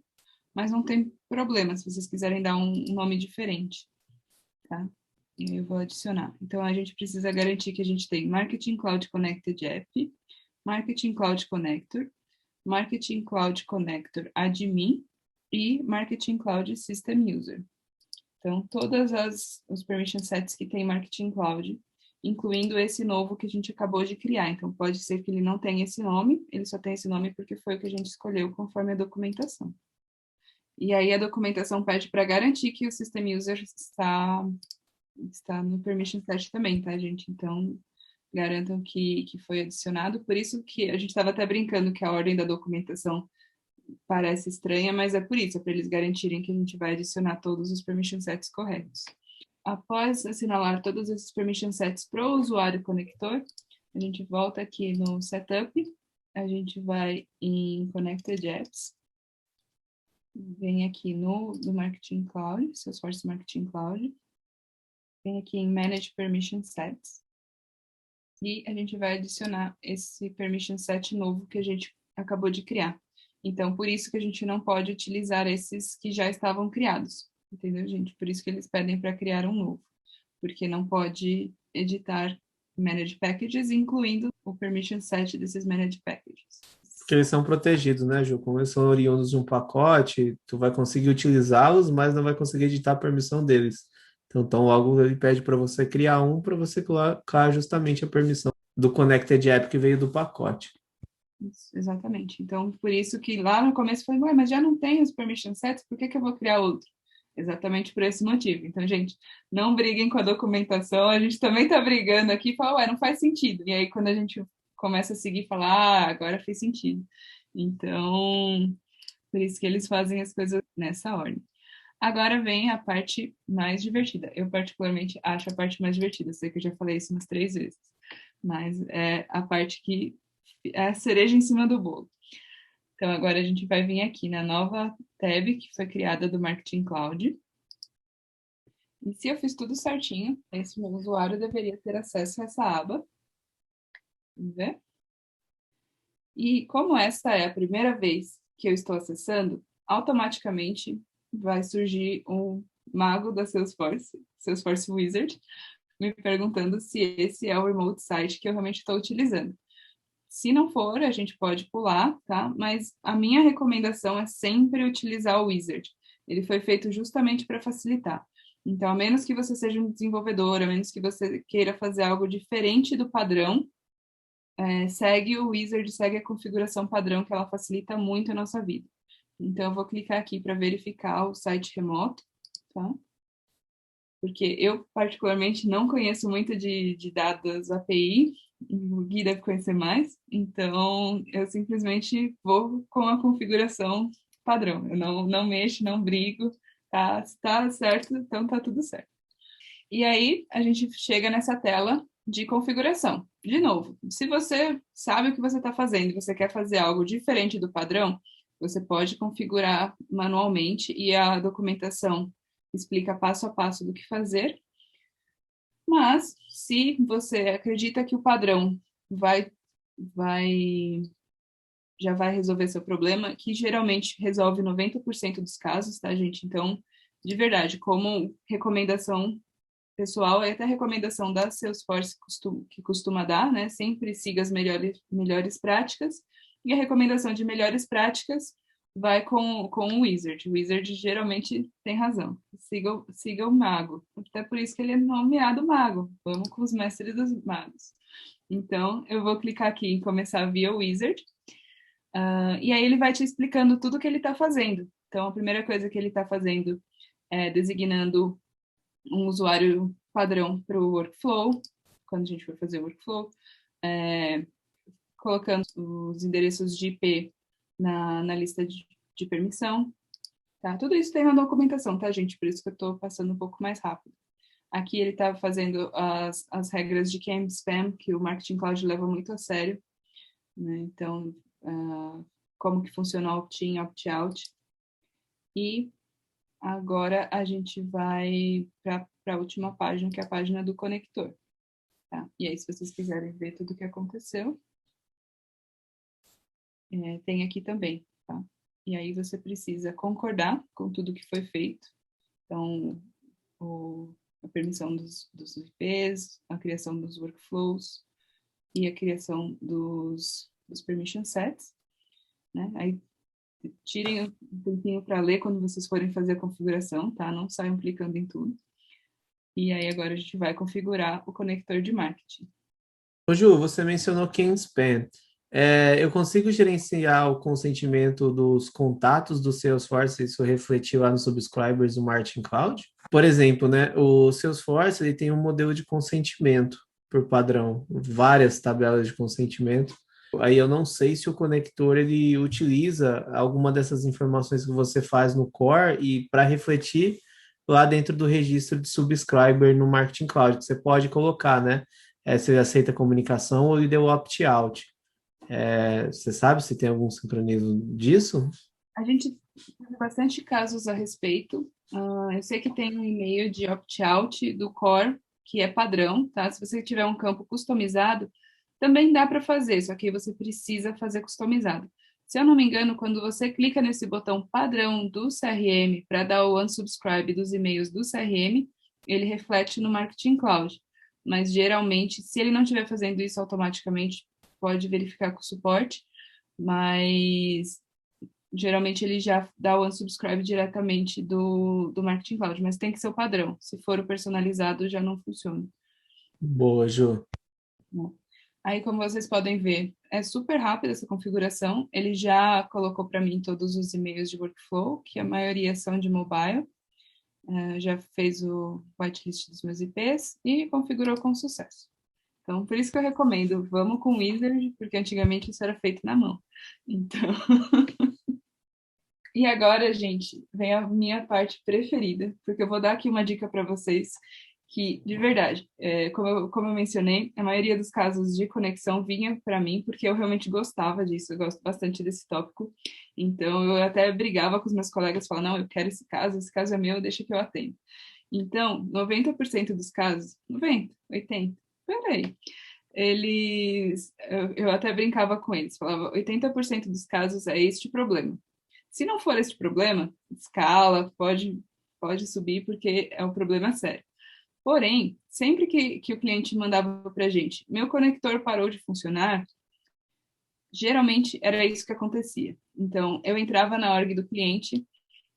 mas não tem problema se vocês quiserem dar um nome diferente, tá? E eu vou adicionar. Então, a gente precisa garantir que a gente tem Marketing Cloud Connected App, Marketing Cloud Connector, Marketing Cloud Connector Admin e Marketing Cloud System User. Então, todas os permission sets que tem Marketing Cloud, incluindo esse novo que a gente acabou de criar. Então, pode ser que ele não tenha esse nome, ele só tem esse nome porque foi o que a gente escolheu conforme a documentação. E aí a documentação pede para garantir que o System User está no permission set também, tá, gente? Então, garantam que foi adicionado. Por isso que a gente estava até brincando que a ordem da documentação parece estranha, mas é por isso, é para eles garantirem que a gente vai adicionar todos os permission sets corretos. Após assinalar todos esses permission sets para o usuário conector, a gente volta aqui no Setup, a gente vai em Connected Apps, vem aqui no Marketing Cloud, Salesforce Marketing Cloud, vem aqui em Manage Permission Sets, e a gente vai adicionar esse permission set novo que a gente acabou de criar. Então, por isso que a gente não pode utilizar esses que já estavam criados, entendeu, gente? Por isso que eles pedem para criar um novo, porque não pode editar Manage Packages, incluindo o permission set desses Manage Packages. Porque eles são protegidos, né, Ju? Como eles são oriundos de um pacote, tu vai conseguir utilizá-los, mas não vai conseguir editar a permissão deles. Então logo ele pede para você criar um para você colocar justamente a permissão do Connected App que veio do pacote. Isso, exatamente. Então, por isso que lá no começo eu falei, ué, mas já não tem os permission sets, por que eu vou criar outro? Exatamente por esse motivo. Então, gente, não briguem com a documentação, a gente também está brigando aqui e fala, ué, não faz sentido. E aí, quando a gente começa a seguir, fala, agora fez sentido. Então, por isso que eles fazem as coisas nessa ordem. Agora vem a parte mais divertida. Eu, particularmente, acho a parte mais divertida. Sei que eu já falei isso umas 3 vezes. Mas é a parte que é a cereja em cima do bolo. Então, agora a gente vai vir aqui na nova tab que foi criada do Marketing Cloud. E se eu fiz tudo certinho, esse meu usuário deveria ter acesso a essa aba. Vamos ver? E como essa é a primeira vez que eu estou acessando, automaticamente vai surgir um mago da Salesforce, Salesforce Wizard, me perguntando se esse é o remote site que eu realmente estou utilizando. Se não for, a gente pode pular, tá? Mas a minha recomendação é sempre utilizar o Wizard. Ele foi feito justamente para facilitar. Então, a menos que você seja um desenvolvedor, a menos que você queira fazer algo diferente do padrão, segue o Wizard, segue a configuração padrão, que ela facilita muito a nossa vida. Então, eu vou clicar aqui para verificar o site remoto, tá? Porque eu, particularmente, não conheço muito de dados API, o Gui deve conhecer mais, então eu simplesmente vou com a configuração padrão. Eu não mexo, não brigo, tá? Se tá certo, então tá tudo certo. E aí, a gente chega nessa tela de configuração. De novo, se você sabe o que você está fazendo e você quer fazer algo diferente do padrão, você pode configurar manualmente e a documentação explica passo a passo do que fazer. Mas, se você acredita que o padrão já vai resolver seu problema, que geralmente resolve 90% dos casos, tá, gente? Então, de verdade, como recomendação pessoal, é até a recomendação da Salesforce que costuma dar, né? Sempre siga as melhores práticas. E a recomendação de melhores práticas vai com o Wizard. O Wizard geralmente tem razão. Siga o mago. Até por isso que ele é nomeado mago. Vamos com os mestres dos magos. Então, eu vou clicar aqui em começar via Wizard. E aí ele vai te explicando tudo o que ele está fazendo. Então, a primeira coisa que ele está fazendo é designando um usuário padrão para o workflow, quando a gente for fazer o workflow, colocando os endereços de IP na lista de permissão, tá? Tudo isso tem na documentação, tá, gente? Por isso que eu estou passando um pouco mais rápido. Aqui ele está fazendo as regras de CAN spam, que o Marketing Cloud leva muito a sério, né? Então, como que funciona o opt-in, opt-out. E agora a gente vai para a última página, que é a página do conector. Tá? E aí, se vocês quiserem ver tudo o que aconteceu, tem aqui também. Tá? E aí você precisa concordar com tudo que foi feito. Então, a permissão dos IPs, a criação dos workflows e a criação dos permission sets. Né? Aí, tirem um tempinho para ler quando vocês forem fazer a configuração, tá? Não saiam clicando em tudo. E aí agora a gente vai configurar o conector de marketing. Ô Ju, você mencionou CAN-SPAM. Eu consigo gerenciar o consentimento dos contatos do Salesforce, isso refletir lá nos subscribers do Marketing Cloud? Por exemplo, né, o Salesforce ele tem um modelo de consentimento por padrão, várias tabelas de consentimento. Aí eu não sei se o conector ele utiliza alguma dessas informações que você faz no core e para refletir lá dentro do registro de subscriber no Marketing Cloud, que você pode colocar, né? Se ele aceita comunicação ou ele deu opt-out. Você sabe se tem algum sincronismo disso? A gente tem bastante casos a respeito. Eu sei que tem um e-mail de opt-out do core, que é padrão, tá? Se você tiver um campo customizado, também dá para fazer, só que você precisa fazer customizado. Se eu não me engano, quando você clica nesse botão padrão do CRM para dar o unsubscribe dos e-mails do CRM, ele reflete no Marketing Cloud. Mas geralmente, se ele não estiver fazendo isso automaticamente, pode verificar com o suporte, mas geralmente ele já dá o unsubscribe diretamente do Marketing Cloud, mas tem que ser o padrão. Se for o personalizado, já não funciona. Boa, Ju. Aí, como vocês podem ver, é super rápida essa configuração. Ele já colocou para mim todos os e-mails de workflow, que a maioria são de mobile. Já fez o whitelist dos meus IPs e configurou com sucesso. Então, por isso que eu recomendo, vamos com o Wizard, porque antigamente isso era feito na mão. Então... E agora, gente, vem a minha parte preferida, porque eu vou dar aqui uma dica para vocês que, de verdade, como eu mencionei, a maioria dos casos de conexão vinha para mim porque eu realmente gostava disso, eu gosto bastante desse tópico. Então, eu até brigava com os meus colegas, falava, não, eu quero esse caso é meu, deixa que eu atendo. Então, 90% dos casos, 90, 80, peraí, eu até brincava com eles, falava, 80% dos casos é este problema. Se não for esse problema, escala, pode subir, porque é um problema sério. Porém, sempre que o cliente mandava para a gente, meu conector parou de funcionar, geralmente era isso que acontecia. Então, eu entrava na org do cliente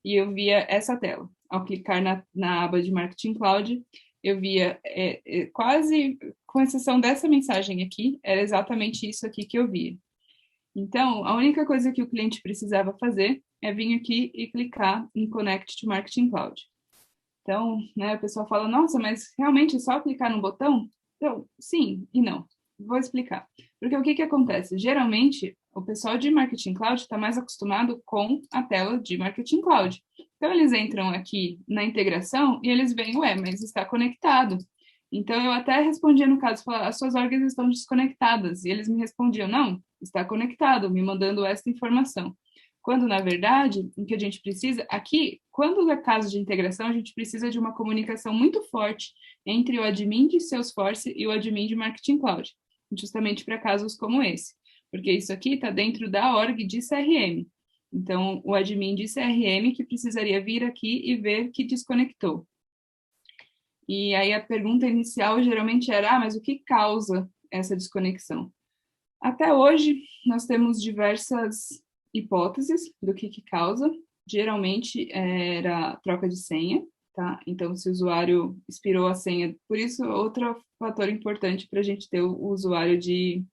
e eu via essa tela. Ao clicar na aba de Marketing Cloud, eu via quase, com exceção dessa mensagem aqui, era exatamente isso aqui que eu via. Então, a única coisa que o cliente precisava fazer é vir aqui e clicar em Connect to Marketing Cloud. Então, né, o pessoal fala, nossa, mas realmente é só clicar no botão? Então, sim e não. Vou explicar. Porque o que acontece? Geralmente, o pessoal de Marketing Cloud está mais acostumado com a tela de Marketing Cloud. Então, eles entram aqui na integração e eles veem, ué, mas está conectado. Então, eu até respondia no caso, falava, as suas orgs estão desconectadas. E eles me respondiam, não, está conectado, me mandando essa informação. Quando, na verdade, o que a gente precisa, aqui, quando é caso de integração, a gente precisa de uma comunicação muito forte entre o admin de Salesforce e o admin de Marketing Cloud, justamente para casos como esse. Porque isso aqui está dentro da org de CRM. Então, o admin de CRM que precisaria vir aqui e ver que desconectou. E aí a pergunta inicial geralmente era, mas o que causa essa desconexão? Até hoje, nós temos diversas hipóteses do que causa. Geralmente era troca de senha, tá? Então, se o usuário expirou a senha, por isso, outro fator importante para a gente ter o usuário de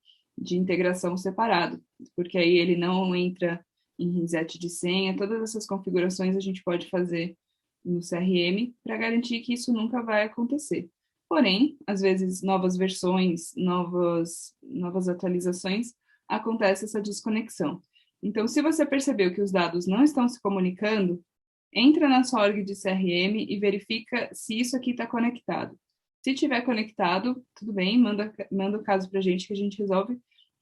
integração separado, porque aí ele não entra em reset de senha, todas essas configurações a gente pode fazer no CRM para garantir que isso nunca vai acontecer. Porém, às vezes, novas versões, novas atualizações, acontece essa desconexão. Então, se você percebeu que os dados não estão se comunicando, entra na sua org de CRM e verifica se isso aqui está conectado. Se estiver conectado, tudo bem, manda o caso para a gente que a gente resolve.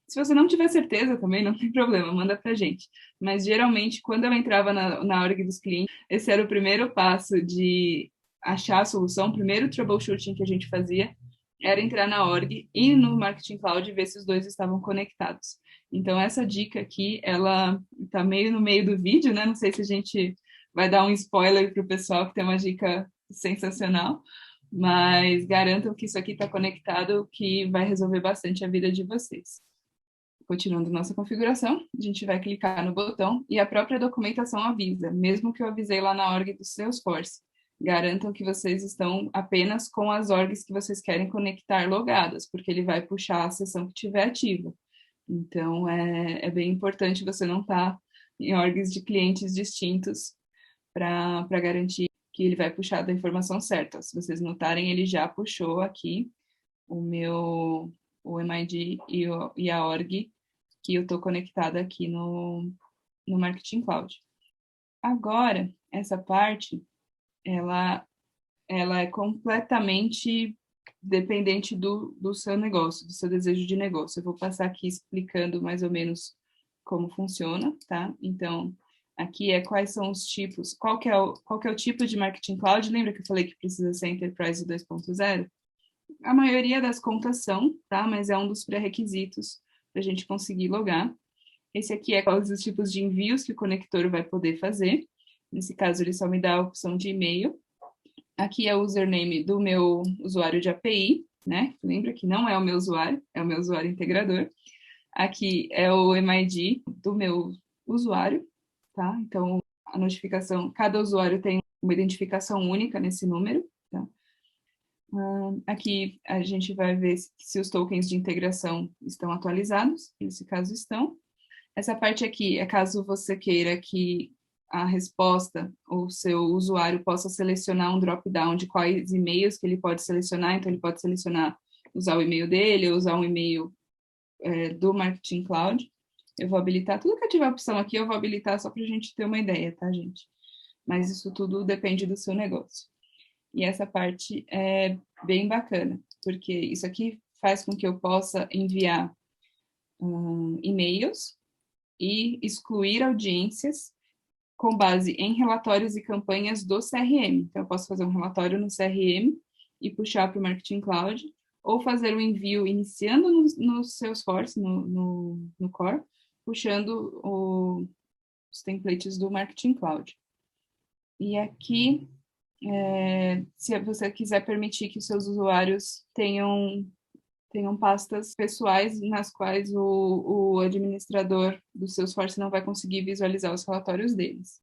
Se você não tiver certeza também, não tem problema, manda para a gente. Mas, geralmente, quando eu entrava na org dos clientes, esse era o primeiro passo de achar a solução, o primeiro troubleshooting que a gente fazia era entrar na org e no Marketing Cloud e ver se os dois estavam conectados. Então, essa dica aqui, ela está meio no meio do vídeo, né? Não sei se a gente vai dar um spoiler para o pessoal, que tem uma dica sensacional, mas garantam que isso aqui está conectado, que vai resolver bastante a vida de vocês. Continuando nossa configuração, a gente vai clicar no botão e a própria documentação avisa, mesmo que eu avisei lá na org do Salesforce. Garantam que vocês estão apenas com as orgs que vocês querem conectar logadas, porque ele vai puxar a sessão que estiver ativa. Então, é bem importante você não estar em orgs de clientes distintos para garantir que ele vai puxar da informação certa. Se vocês notarem, ele já puxou aqui o MID e a org que eu estou conectada aqui no Marketing Cloud. Agora, essa parte, ela é completamente dependente do seu negócio, do seu desejo de negócio. Eu vou passar aqui explicando mais ou menos como funciona, tá? Então, aqui quais são os tipos, qual que é o tipo de Marketing Cloud? Lembra que eu falei que precisa ser Enterprise 2.0? A maioria das contas são, tá? Mas é um dos pré-requisitos para a gente conseguir logar. Esse aqui é quais os tipos de envios que o conector vai poder fazer. Nesse caso, ele só me dá a opção de e-mail. Aqui é o username do meu usuário de API, né? Lembra que não é o meu usuário, é o meu usuário integrador. Aqui é o MID do meu usuário, tá? Então, a notificação, cada usuário tem uma identificação única nesse número, tá? Aqui a gente vai ver se os tokens de integração estão atualizados, nesse caso estão. Essa parte aqui é caso você queira que a resposta, o seu usuário possa selecionar um drop-down de quais e-mails que ele pode selecionar, então ele pode selecionar usar o e-mail dele, ou usar um e-mail do Marketing Cloud. Eu vou habilitar, tudo que eu tiver opção aqui, eu vou habilitar só para a gente ter uma ideia, tá, gente? Mas isso tudo depende do seu negócio. E essa parte é bem bacana, porque isso aqui faz com que eu possa enviar e-mails e excluir audiências com base em relatórios e campanhas do CRM. Então, eu posso fazer um relatório no CRM e puxar para o Marketing Cloud, ou fazer um envio iniciando no Salesforce, no Core, puxando os templates do Marketing Cloud. E aqui, se você quiser permitir que os seus usuários tenham pastas pessoais nas quais o administrador do Salesforce não vai conseguir visualizar os relatórios deles.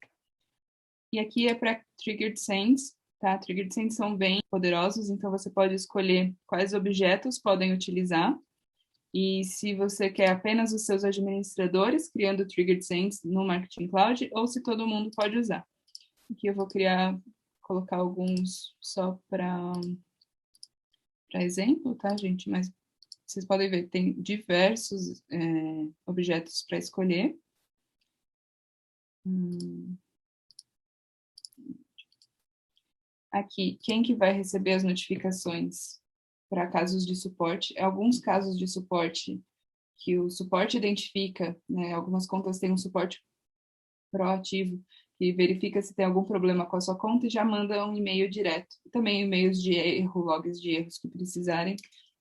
E aqui é para Triggered Sends, tá? Triggered Sends são bem poderosos, então você pode escolher quais objetos podem utilizar. E se você quer apenas os seus administradores criando Triggered Sends no Marketing Cloud, ou se todo mundo pode usar. Aqui eu vou colocar alguns só para exemplo, tá, gente? Mas vocês podem ver, tem diversos objetos para escolher. Aqui, quem que vai receber as notificações para casos de suporte? Alguns casos de suporte que o suporte identifica, né? Algumas contas têm um suporte proativo, que verifica se tem algum problema com a sua conta e já manda um e-mail direto. Também e-mails de erro, logs de erros que precisarem.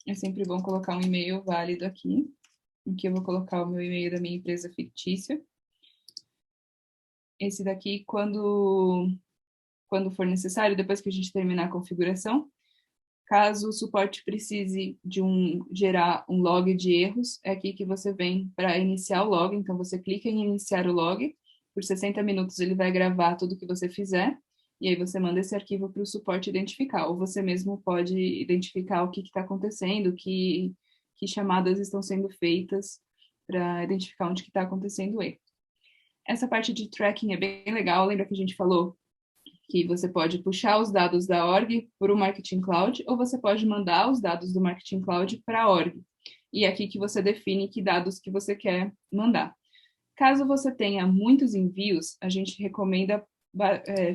É sempre bom colocar um e-mail válido aqui. Aqui eu vou colocar o meu e-mail da minha empresa fictícia. Esse daqui, quando for necessário, depois que a gente terminar a configuração, caso o suporte precise gerar um log de erros, é aqui que você vem para iniciar o log. Então, você clica em iniciar o log. Por 60 minutos, ele vai gravar tudo que você fizer. E aí você manda esse arquivo para o suporte identificar. Ou você mesmo pode identificar o que está acontecendo, que chamadas estão sendo feitas para identificar onde que está acontecendo o erro. Essa parte de tracking é bem legal. Lembra que a gente falou que você pode puxar os dados da org para o Marketing Cloud, ou você pode mandar os dados do Marketing Cloud para a org. E é aqui que você define que dados que você quer mandar. Caso você tenha muitos envios, a gente recomenda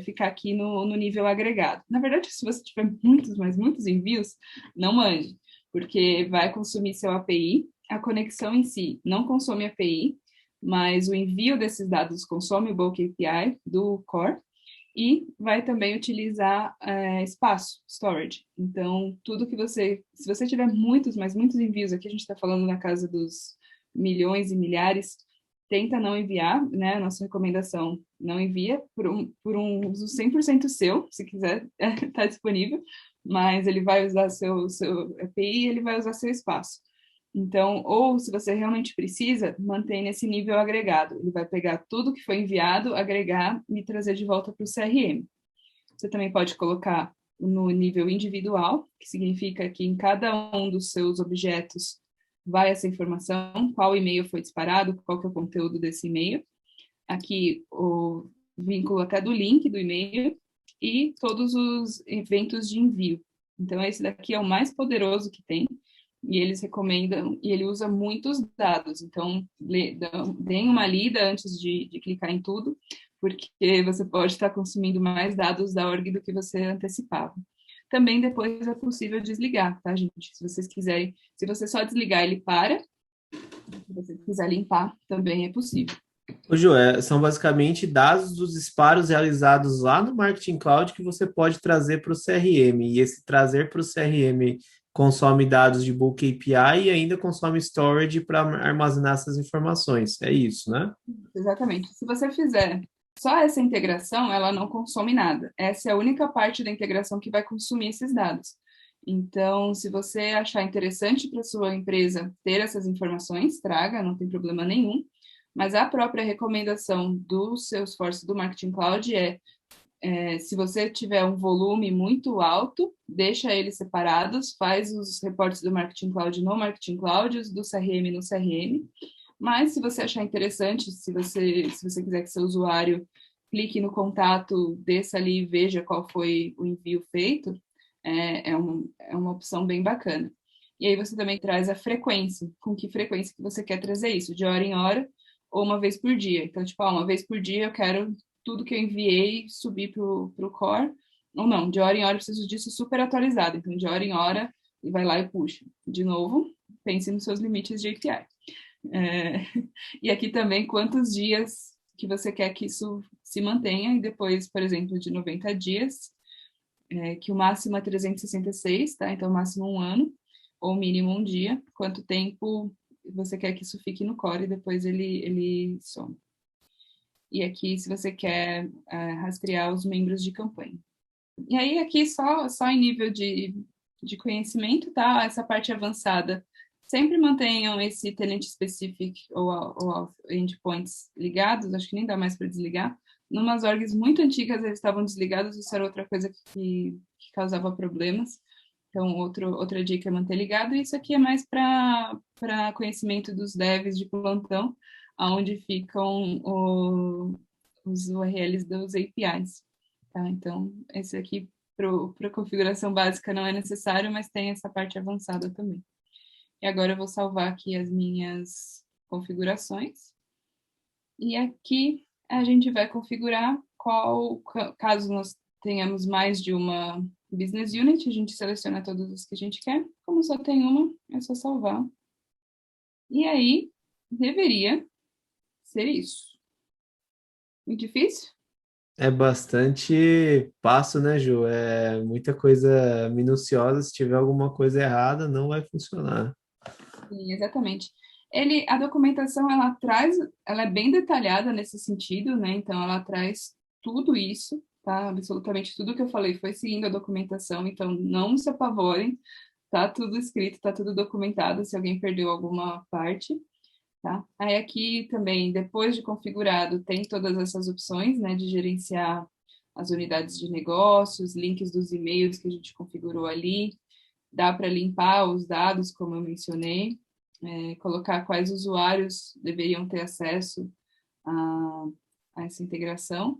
ficar aqui no nível agregado. Na verdade, se você tiver muitos, mas muitos envios, não mande, porque vai consumir seu API. A conexão em si não consome API, mas o envio desses dados consome o Bulk API do Core e vai também utilizar espaço, storage. Então, tudo que se você tiver muitos, mas muitos envios, aqui a gente está falando na casa dos milhões e milhares, tenta não enviar, né? Nossa recomendação, não envia por um uso 100% seu, se quiser, está disponível, mas ele vai usar seu API, ele vai usar seu espaço. Então, ou se você realmente precisa, mantém nesse nível agregado. Ele vai pegar tudo que foi enviado, agregar e trazer de volta para o CRM. Você também pode colocar no nível individual, que significa que em cada um dos seus objetos vai essa informação, qual e-mail foi disparado, qual que é o conteúdo desse e-mail. Aqui o vínculo até do link do e-mail e todos os eventos de envio. Então, esse daqui é o mais poderoso que tem e eles recomendam, e ele usa muitos dados, então deem uma lida antes de clicar em tudo, porque você pode estar consumindo mais dados da org do que você antecipava. Também depois é possível desligar, tá, gente? Se vocês quiserem, se você só desligar, ele para. Se você quiser limpar, também é possível. Ô, Ju, são basicamente dados dos disparos realizados lá no Marketing Cloud que você pode trazer para o CRM. E esse trazer para o CRM consome dados de Bulk API e ainda consome storage para armazenar essas informações. É isso, né? Exatamente. Se você fizer só essa integração, ela não consome nada. Essa é a única parte da integração que vai consumir esses dados. Então, se você achar interessante para sua empresa ter essas informações, traga, não tem problema nenhum. Mas a própria recomendação do Salesforce, do Marketing Cloud, se você tiver um volume muito alto, deixa eles separados, faz os reportes do Marketing Cloud no Marketing Cloud, os do CRM no CRM. Mas se você achar interessante, se você quiser que seu usuário clique no contato, desça ali e veja qual foi o envio feito, é uma opção bem bacana. E aí você também traz a frequência, com que frequência que você quer trazer isso, de hora em hora ou uma vez por dia. Então, tipo, uma vez por dia eu quero tudo que eu enviei subir para o core, ou não, de hora em hora eu preciso disso super atualizado. Então, de hora em hora, e vai lá e puxa. De novo, pense nos seus limites de API. E aqui também quantos dias que você quer que isso se mantenha, e depois, por exemplo, de 90 dias, que o máximo é 366, tá? Então, o máximo 1 ano, ou o mínimo 1 dia, quanto tempo você quer que isso fique no core e depois ele some. E aqui, se você quer rastrear os membros de campanha. E aí, aqui, só em nível de conhecimento, tá? Essa parte avançada, sempre mantenham esse tenant specific ou endpoints ligados, acho que nem dá mais para desligar. Numas orgs muito antigas, eles estavam desligados, isso era outra coisa que causava problemas. Então, outra dica é manter ligado. E isso aqui é mais para conhecimento dos devs de plantão, onde ficam os URLs dos APIs. Tá? Então, esse aqui, para configuração básica, não é necessário, mas tem essa parte avançada também. E agora eu vou salvar aqui as minhas configurações. E aqui a gente vai configurar caso nós tenhamos mais de uma business unit, a gente seleciona todos os que a gente quer. Como só tem uma, é só salvar. E aí, deveria ser isso. Muito difícil? É bastante passo, né, Ju? É muita coisa minuciosa. Se tiver alguma coisa errada, não vai funcionar. Sim, exatamente. A documentação, ela é bem detalhada nesse sentido, né? Então, ela traz tudo isso, tá? Absolutamente tudo que eu falei foi seguindo a documentação, então não se apavorem, tá tudo escrito, tá tudo documentado, se alguém perdeu alguma parte, tá? Aí aqui também, depois de configurado, tem todas essas opções, né, de gerenciar as unidades de negócios, links dos e-mails que a gente configurou ali, dá para limpar os dados, como eu mencionei, colocar quais usuários deveriam ter acesso a essa integração.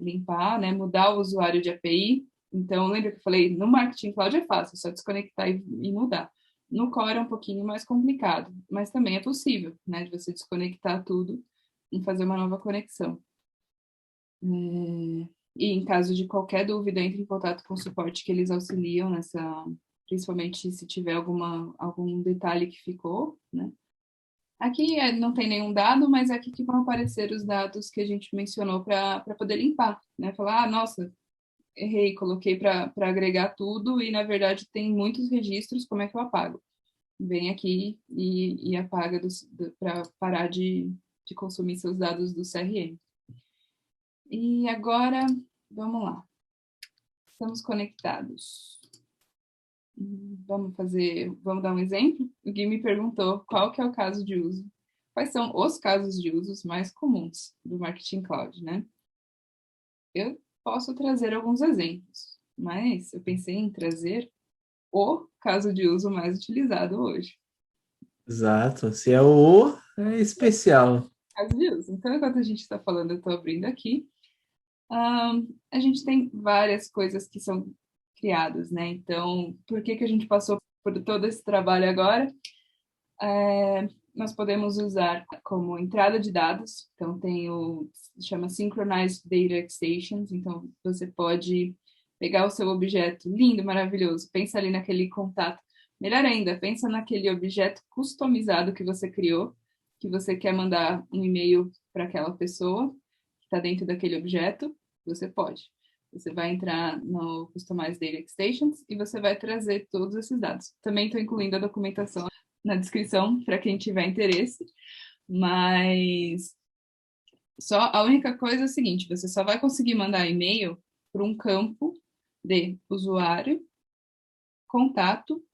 limpar, né? Mudar o usuário de API. Então, lembra que eu falei, no Marketing Cloud é fácil, é só desconectar e mudar. No Core é um pouquinho mais complicado, mas também é possível, né? De você desconectar tudo e fazer uma nova conexão. E em caso de qualquer dúvida, entre em contato com o suporte que eles auxiliam nessa, principalmente se tiver algum detalhe que ficou, né? Aqui não tem nenhum dado, mas é aqui que vão aparecer os dados que a gente mencionou para poder limpar, né? Falar, nossa, errei, coloquei para agregar tudo e na verdade tem muitos registros, como é que eu apago? Vem aqui e apaga para parar de consumir seus dados do CRM. E agora, vamos lá. Estamos conectados. Vamos dar um exemplo? O Gui me perguntou qual que é o caso de uso. Quais são os casos de usos mais comuns do Marketing Cloud, né? Eu posso trazer alguns exemplos, mas eu pensei em trazer o caso de uso mais utilizado hoje. Exato. Se é o, é especial. Caso de uso. Então, enquanto a gente está falando, eu estou abrindo aqui. A gente tem várias coisas que são criadas, né? Então, por que a gente passou por todo esse trabalho agora? Nós podemos usar como entrada de dados, então tem chama Synchronized Data Stations, então você pode pegar o seu objeto lindo, maravilhoso, pensa ali naquele contato, melhor ainda, pensa naquele objeto customizado que você criou, que você quer mandar um e-mail para aquela pessoa que está dentro daquele objeto, você pode. Você vai entrar no Customized Data Stations e você vai trazer todos esses dados. Também estou incluindo a documentação na descrição para quem tiver interesse, mas só a única coisa é o seguinte, você só vai conseguir mandar e-mail para um campo de usuário, contato,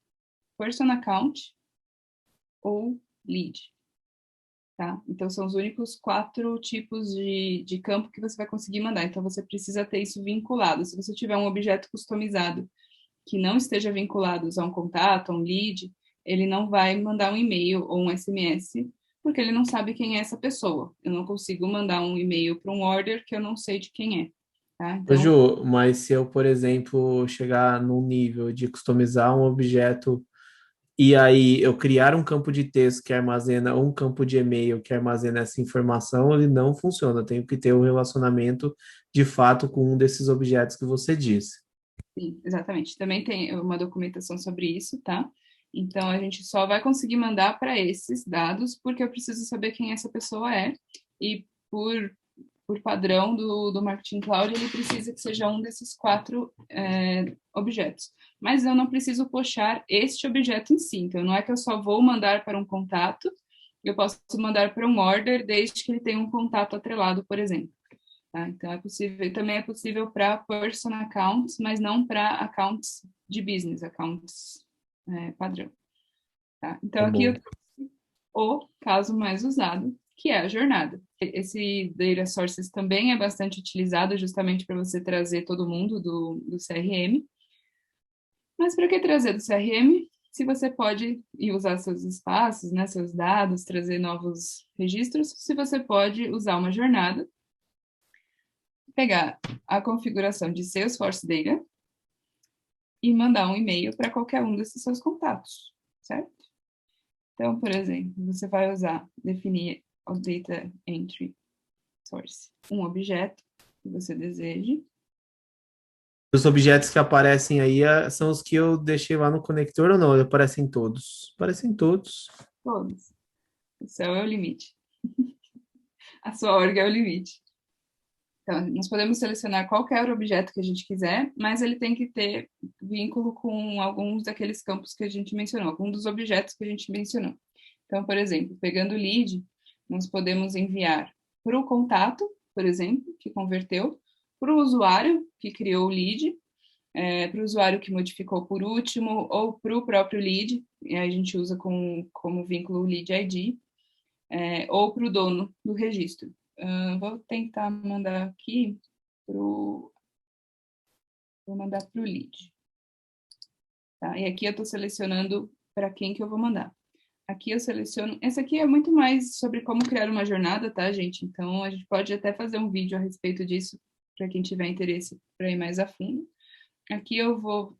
person account ou lead, tá? Então são os únicos 4 tipos de campo que você vai conseguir mandar, então você precisa ter isso vinculado. Se você tiver um objeto customizado que não esteja vinculado a um contato, a um lead, ele não vai mandar um e-mail ou um SMS, porque ele não sabe quem é essa pessoa. Eu não consigo mandar um e-mail para um order que eu não sei de quem é. Tá? Ô, Então, Ju, mas se eu, por exemplo, chegar num nível de customizar um objeto e aí eu criar um campo de texto que armazena ou um campo de e-mail que armazena essa informação, ele não funciona. Eu tenho que ter um relacionamento de fato com um desses objetos que você disse. sim, exatamente. Também tem uma documentação sobre isso, tá? Então, a gente só vai conseguir mandar para esses dados porque eu preciso saber quem essa pessoa é e por padrão do Marketing Cloud, ele precisa que seja um desses 4 objetos. Mas eu não preciso puxar este objeto em si. Então, não é que eu só vou mandar para um contato, eu posso mandar para um order desde que ele tenha um contato atrelado, por exemplo. Tá? Então, também é possível para person accounts, mas não para accounts de business, accounts padrão. Tá? Então, Tá aqui eu bom. trouxe o caso mais usado, que é a jornada. Esse Data Sources também é bastante utilizado justamente para você trazer todo mundo do CRM. Mas para que trazer do CRM? Se você pode ir usar seus espaços, né, seus dados, trazer novos registros, se você pode usar uma jornada, pegar a configuração de Salesforce Data e mandar um e-mail para qualquer um desses seus contatos, certo? Então, por exemplo, você vai definir o Data Entry Source, um objeto que você deseje. Os objetos que aparecem aí são os que eu deixei lá no conector ou não? Aparecem todos? Aparecem todos. Todos. O céu é o limite. A sua org é o limite. Então, nós podemos selecionar qualquer objeto que a gente quiser, mas ele tem que ter vínculo com alguns daqueles campos que a gente mencionou, alguns dos objetos que a gente mencionou. Então, por exemplo, pegando o lead, nós podemos enviar para o contato, por exemplo, que converteu, para o usuário que criou o lead, para o usuário que modificou por último, ou para o próprio lead, e aí a gente usa como vínculo o lead ID, ou para o dono do registro. Vou tentar mandar aqui vou mandar para o lead. Tá? E aqui eu estou selecionando para quem que eu vou mandar. Aqui eu seleciono. Essa aqui é muito mais sobre como criar uma jornada, tá, gente? Então a gente pode até fazer um vídeo a respeito disso para quem tiver interesse para ir mais a fundo. Aqui eu vou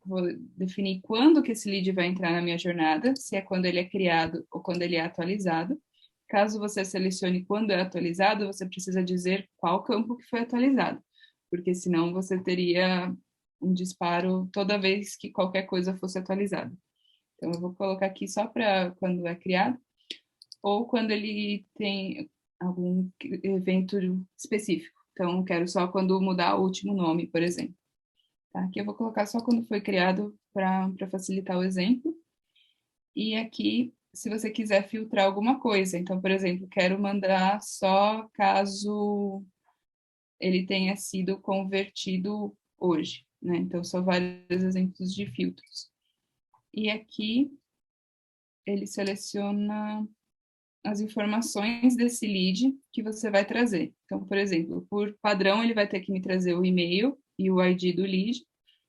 definir quando que esse lead vai entrar na minha jornada, se é quando ele é criado ou quando ele é atualizado. Caso você selecione quando é atualizado, você precisa dizer qual campo que foi atualizado, porque senão você teria um disparo toda vez que qualquer coisa fosse atualizada. Então, eu vou colocar aqui só para quando é criado, ou quando ele tem algum evento específico. Então, eu quero só quando mudar o último nome, por exemplo. Tá? Aqui eu vou colocar só quando foi criado para facilitar o exemplo. E aqui, se você quiser filtrar alguma coisa. Então, por exemplo, quero mandar só caso ele tenha sido convertido hoje, né? Então, são vários exemplos de filtros. E aqui, ele seleciona as informações desse lead que você vai trazer. Então, por exemplo, por padrão, ele vai ter que me trazer o e-mail e o ID do lead,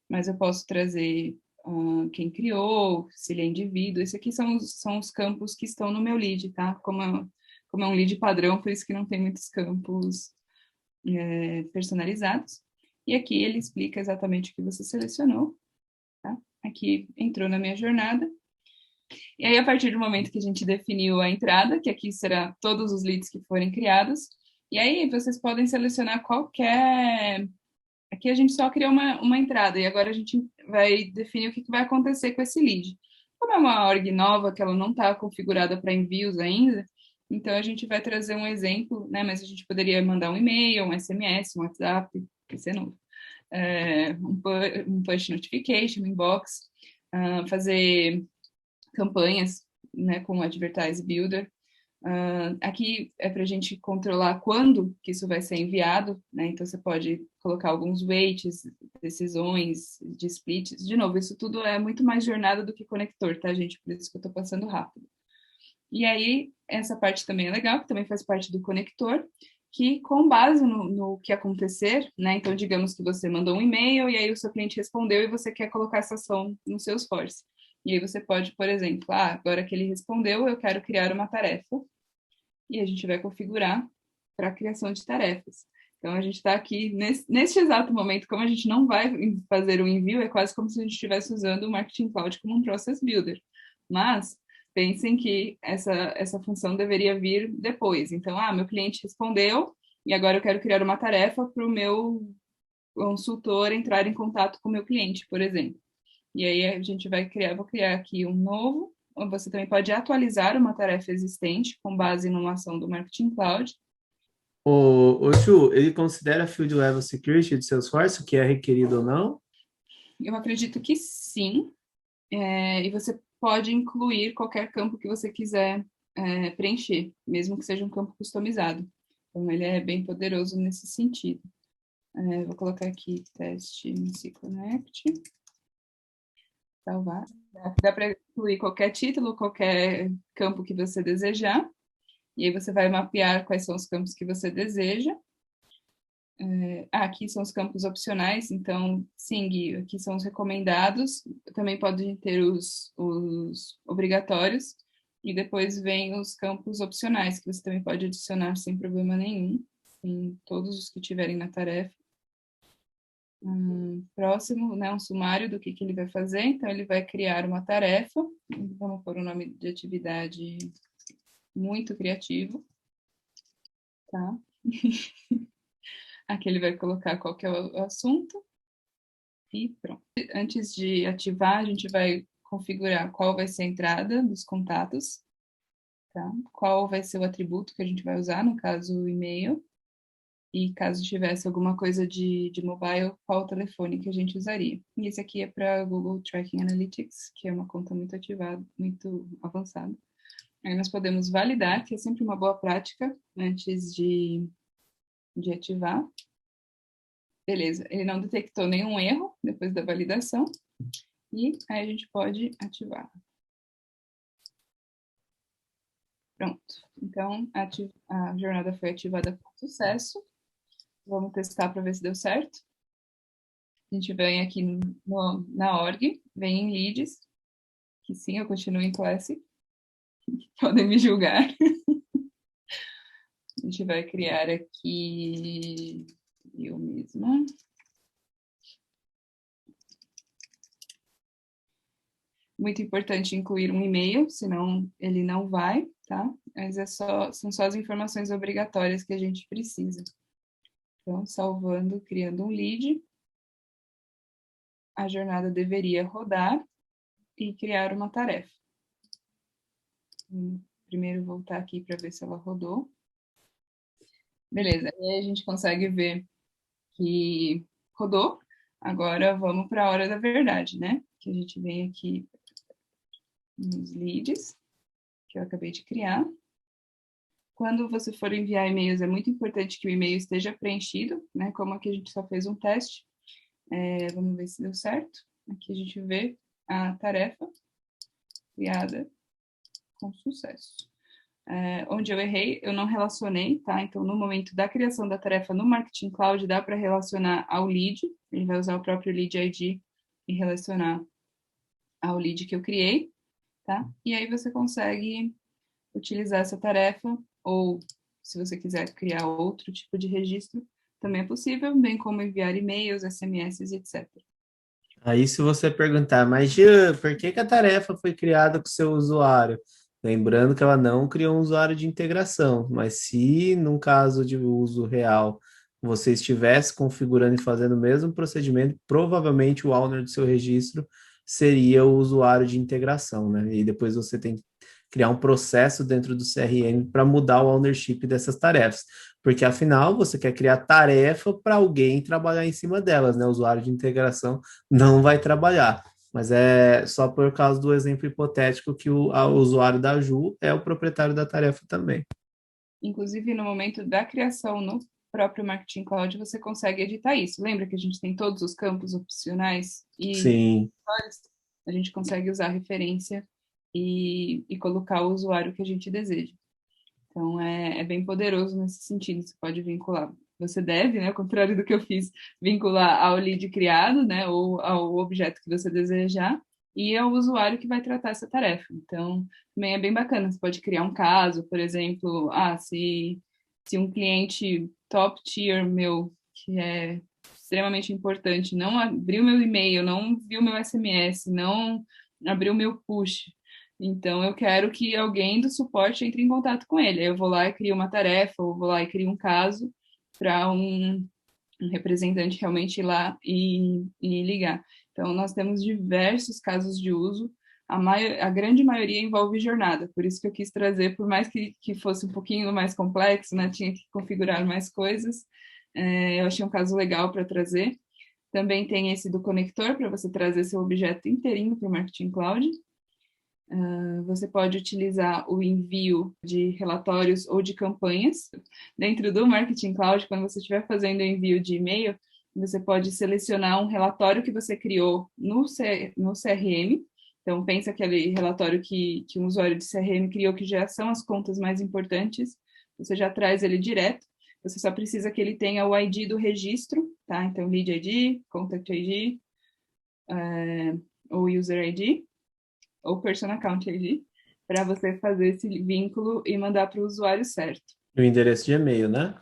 mas eu posso trazer quem criou, se ele é indivíduo. Esses aqui são os campos que estão no meu lead, tá? Como é um lead padrão, por isso que não tem muitos campos personalizados. E aqui ele explica exatamente o que você selecionou, tá? Aqui entrou na minha jornada. E aí, a partir do momento que a gente definiu a entrada, que aqui será todos os leads que forem criados, e aí vocês podem selecionar qualquer. Aqui a gente só cria uma entrada, e agora a gente vai definir o que vai acontecer com esse lead. Como é uma org nova, que ela não está configurada para envios ainda, então a gente vai trazer um exemplo, né? Mas a gente poderia mandar um e-mail, um SMS, um WhatsApp, esse é novo, um push notification, um inbox, fazer campanhas, né, com o Advertise Builder. Aqui é para a gente controlar quando que isso vai ser enviado, né? Então você pode colocar alguns waits, decisões de splits. De novo, isso tudo é muito mais jornada do que conector, tá, gente? Por isso que eu estou passando rápido. E aí, essa parte também é legal, que também faz parte do conector, que com base no que acontecer, né? Então, digamos que você mandou um e-mail e aí o seu cliente respondeu e você quer colocar essa ação no Salesforce. E aí você pode, por exemplo, agora que ele respondeu, eu quero criar uma tarefa. E a gente vai configurar para a criação de tarefas. Então, a gente está aqui, neste exato momento, como a gente não vai fazer o envio, é quase como se a gente estivesse usando o Marketing Cloud como um Process Builder. Mas, pensem que essa função deveria vir depois. Então, meu cliente respondeu, e agora eu quero criar uma tarefa para o meu consultor entrar em contato com o meu cliente, por exemplo. E aí a gente vou criar aqui um novo. Você também pode atualizar uma tarefa existente com base numa ação do Marketing Cloud. O Chu, ele considera Field Level Security de Salesforce, o que é requerido ou não? Eu acredito que sim. E você pode incluir qualquer campo que você quiser preencher, mesmo que seja um campo customizado. Então, ele é bem poderoso nesse sentido. Vou colocar aqui teste se connect. Salvar. Dá para incluir qualquer título, qualquer campo que você desejar. E aí você vai mapear quais são os campos que você deseja. Aqui são os campos opcionais, então, sim, Gui, aqui são os recomendados. Também podem ter os obrigatórios. E depois vem os campos opcionais, que você também pode adicionar sem problema nenhum, em todos os que tiverem na tarefa. Próximo, né, um sumário do que ele vai fazer. Então, ele vai criar uma tarefa. Vamos pôr o nome de atividade muito criativo. Tá? Aqui ele vai colocar qual que é o assunto. E pronto. Antes de ativar, a gente vai configurar qual vai ser a entrada dos contatos. Tá? Qual vai ser o atributo que a gente vai usar, no caso, o e-mail. E caso tivesse alguma coisa de mobile, qual o telefone que a gente usaria. E esse aqui é para Google Tracking Analytics, que é uma conta muito ativada, muito avançada. Aí nós podemos validar, que é sempre uma boa prática antes de ativar. Beleza, ele não detectou nenhum erro depois da validação. E aí a gente pode ativar. Pronto. Então, a jornada foi ativada com sucesso. Vamos testar para ver se deu certo. A gente vem aqui na org, vem em leads, que sim, eu continuo em classe. Podem me julgar. A gente vai criar aqui Eu mesma. Muito importante incluir um e-mail, senão ele não vai, tá? Mas são só as informações obrigatórias que a gente precisa. Então, salvando, criando um lead, a jornada deveria rodar e criar uma tarefa. Primeiro voltar aqui para ver se ela rodou. Beleza, e aí a gente consegue ver que rodou. Agora vamos para a hora da verdade, né? Que a gente vem aqui nos leads, que eu acabei de criar. Quando você for enviar e-mails, é muito importante que o e-mail esteja preenchido, né? Como aqui a gente só fez um teste. Vamos ver se deu certo. Aqui a gente vê a tarefa criada com sucesso. Onde eu errei, eu não relacionei, tá? Então, no momento da criação da tarefa no Marketing Cloud, dá para relacionar ao lead. Ele vai usar o próprio lead ID e relacionar ao lead que eu criei, tá? E aí você consegue utilizar essa tarefa, ou se você quiser criar outro tipo de registro, também é possível, bem como enviar e-mails, SMS, etc. Aí, se você perguntar, mas Jean, por que que a tarefa foi criada com o seu usuário? Lembrando que ela não criou um usuário de integração, mas se, num caso de uso real, você estivesse configurando e fazendo o mesmo procedimento, provavelmente o owner do seu registro seria o usuário de integração, né? E depois você tem que criar um processo dentro do CRM para mudar o ownership dessas tarefas, porque afinal você quer criar tarefa para alguém trabalhar em cima delas, né? O usuário de integração não vai trabalhar. Mas é só por causa do exemplo hipotético que o usuário da Ju é o proprietário da tarefa também. Inclusive, no momento da criação no próprio Marketing Cloud, você consegue editar isso. Lembra que a gente tem todos os campos opcionais e Sim. a gente consegue usar a referência e colocar o usuário que a gente deseja. Então, é bem poderoso nesse sentido. Você pode vincular. Você deve, né, ao contrário do que eu fiz, vincular ao lead criado, né, ou ao objeto que você desejar, e ao usuário que vai tratar essa tarefa. Então, também é bem bacana. Você pode criar um caso, por exemplo, se um cliente top tier meu, que é extremamente importante, não abriu meu e-mail, não viu meu SMS, não abriu meu push, então, eu quero que alguém do suporte entre em contato com ele. Eu vou lá e crio uma tarefa, ou vou lá e crio um caso para um representante realmente ir lá e ligar. Então, nós temos diversos casos de uso. A grande maioria envolve jornada, por isso que eu quis trazer, por mais que fosse um pouquinho mais complexo, né, tinha que configurar mais coisas, eu achei um caso legal para trazer. Também tem esse do conector, para você trazer seu objeto inteirinho para o Marketing Cloud. Você pode utilizar o envio de relatórios ou de campanhas. Dentro do Marketing Cloud, quando você estiver fazendo o envio de e-mail, você pode selecionar um relatório que você criou no CRM. Então, pensa aquele relatório que um usuário de CRM criou, que já são as contas mais importantes. Você já traz ele direto. Você só precisa que ele tenha o ID do registro, tá? Então, Lead ID, Contact ID, ou User ID ou Person Account ID, para você fazer esse vínculo e mandar para o usuário certo. O endereço de e-mail, né?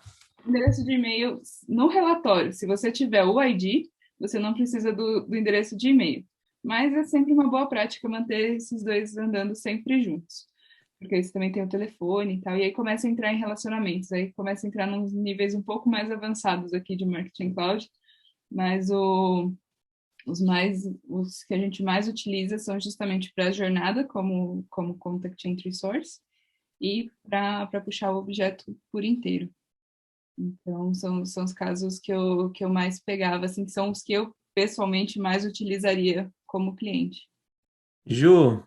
Endereço de e-mail no relatório, se você tiver o ID, você não precisa do endereço de e-mail. Mas é sempre uma boa prática manter esses dois andando sempre juntos. Porque aí você também tem o telefone e tal, e aí começa a entrar em relacionamentos, aí começa a entrar nos níveis um pouco mais avançados aqui de Marketing Cloud, mas os que a gente mais utiliza são justamente para a jornada, como Contact Entry Source, e para puxar o objeto por inteiro. Então, são os casos que eu mais pegava, assim, que são os que eu pessoalmente mais utilizaria como cliente. Ju,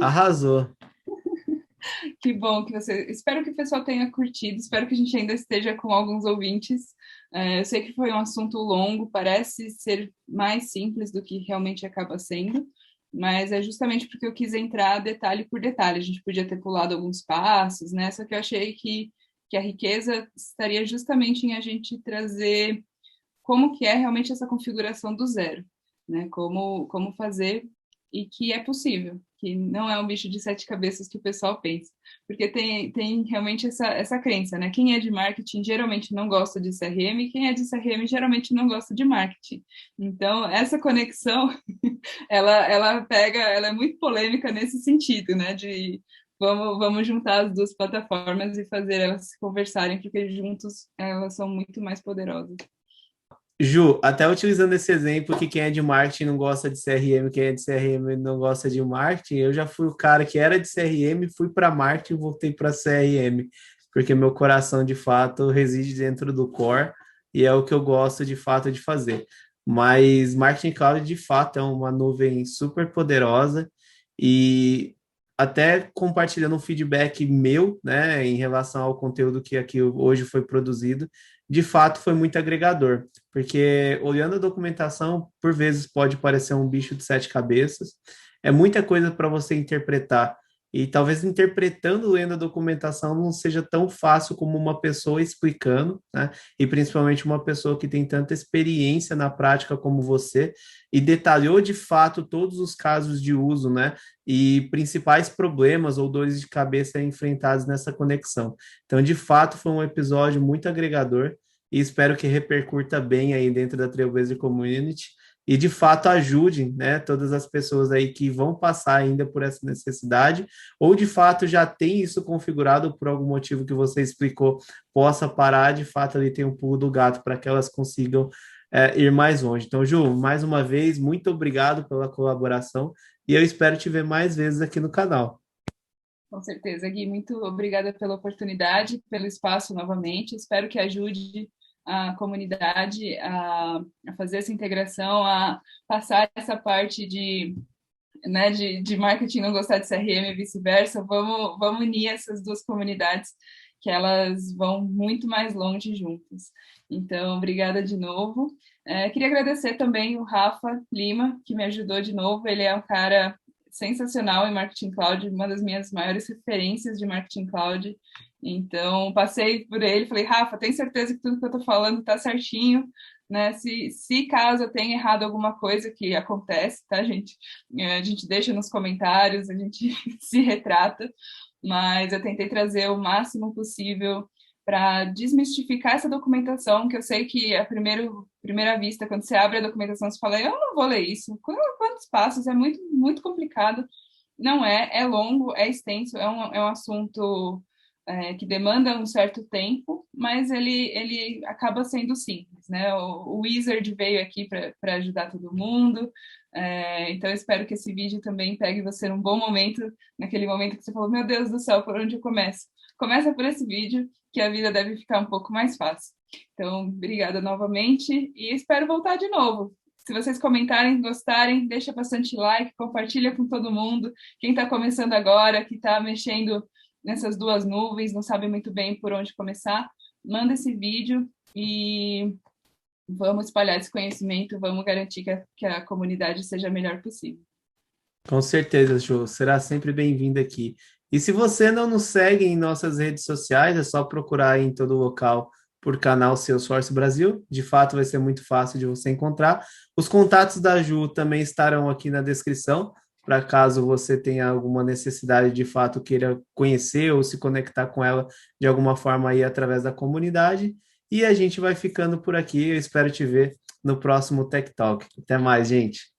arrasou. Que bom que você. Espero que o pessoal tenha curtido, espero que a gente ainda esteja com alguns ouvintes. Eu sei que foi um assunto longo, parece ser mais simples do que realmente acaba sendo, mas é justamente porque eu quis entrar detalhe por detalhe. A gente podia ter pulado alguns passos, né? Só que eu achei que a riqueza estaria justamente em a gente trazer como que é realmente essa configuração do zero, né? Como fazer e que é possível, que não é um bicho de sete cabeças que o pessoal pensa. Porque tem realmente essa crença, né? Quem é de marketing geralmente não gosta de CRM, quem é de CRM geralmente não gosta de marketing. Então, essa conexão, ela é muito polêmica nesse sentido, né? De vamos juntar as duas plataformas e fazer elas se conversarem, porque juntos elas são muito mais poderosas. Ju, até utilizando esse exemplo que quem é de marketing não gosta de CRM, quem é de CRM não gosta de marketing, eu já fui o cara que era de CRM, fui para marketing e voltei para CRM, porque meu coração de fato reside dentro do core e é o que eu gosto de fato de fazer. Mas Marketing Cloud de fato é uma nuvem super poderosa e até compartilhando um feedback meu, né, em relação ao conteúdo que aqui hoje foi produzido, de fato foi muito agregador, porque olhando a documentação, por vezes pode parecer um bicho de sete cabeças, é muita coisa para você interpretar, e talvez interpretando, lendo a documentação, não seja tão fácil como uma pessoa explicando, né? E principalmente uma pessoa que tem tanta experiência na prática como você, e detalhou de fato todos os casos de uso, né? E principais problemas ou dores de cabeça enfrentados nessa conexão. Então, de fato, foi um episódio muito agregador e espero que repercuta bem aí dentro da Trailblazer Community e de fato ajude, né, todas as pessoas aí que vão passar ainda por essa necessidade ou de fato já tem isso configurado por algum motivo que você explicou, possa parar, de fato ali tem um pulo do gato para que elas consigam ir mais longe. Então, Ju, mais uma vez, muito obrigado pela colaboração e eu espero te ver mais vezes aqui no canal. Com certeza, Gui, muito obrigada pela oportunidade, pelo espaço novamente. Espero que ajude a comunidade a fazer essa integração, a passar essa parte né, de marketing não gostar de CRM e vice-versa. Vamos unir essas duas comunidades, que elas vão muito mais longe juntas. Então, obrigada de novo. Queria agradecer também o Rafa Lima, que me ajudou de novo. Ele é um cara sensacional em Marketing Cloud, uma das minhas maiores referências de Marketing Cloud. Então, passei por ele, falei, Rafa, tem certeza que tudo que eu estou falando está certinho, né? Se caso eu tenha errado alguma coisa, que acontece, tá, gente? A gente deixa nos comentários, a gente se retrata, mas eu tentei trazer o máximo possível para desmistificar essa documentação, que eu sei que a primeira vista, quando você abre a documentação, você fala, eu não vou ler isso. Quantos passos? É muito, muito complicado. Não é longo, é extenso, é um assunto que demanda um certo tempo, mas ele acaba sendo simples, né? O Wizard veio aqui para ajudar todo mundo, então eu espero que esse vídeo também pegue você num bom momento, naquele momento que você falou, meu Deus do céu, por onde eu começo? Começa por esse vídeo, que a vida deve ficar um pouco mais fácil. Então, obrigada novamente e espero voltar de novo. Se vocês comentarem, gostarem, deixa bastante like, compartilha com todo mundo. Quem está começando agora, que está mexendo nessas duas nuvens, não sabe muito bem por onde começar, manda esse vídeo e vamos espalhar esse conhecimento, vamos garantir que a comunidade seja a melhor possível. Com certeza, Ju, será sempre bem-vindo aqui. E se você não nos segue em nossas redes sociais, é só procurar em todo local por canal Salesforce Brasil. De fato, vai ser muito fácil de você encontrar. Os contatos da Ju também estarão aqui na descrição, para caso você tenha alguma necessidade de fato queira conhecer ou se conectar com ela de alguma forma aí através da comunidade. E a gente vai ficando por aqui. Eu espero te ver no próximo Tech Talk. Até mais, gente.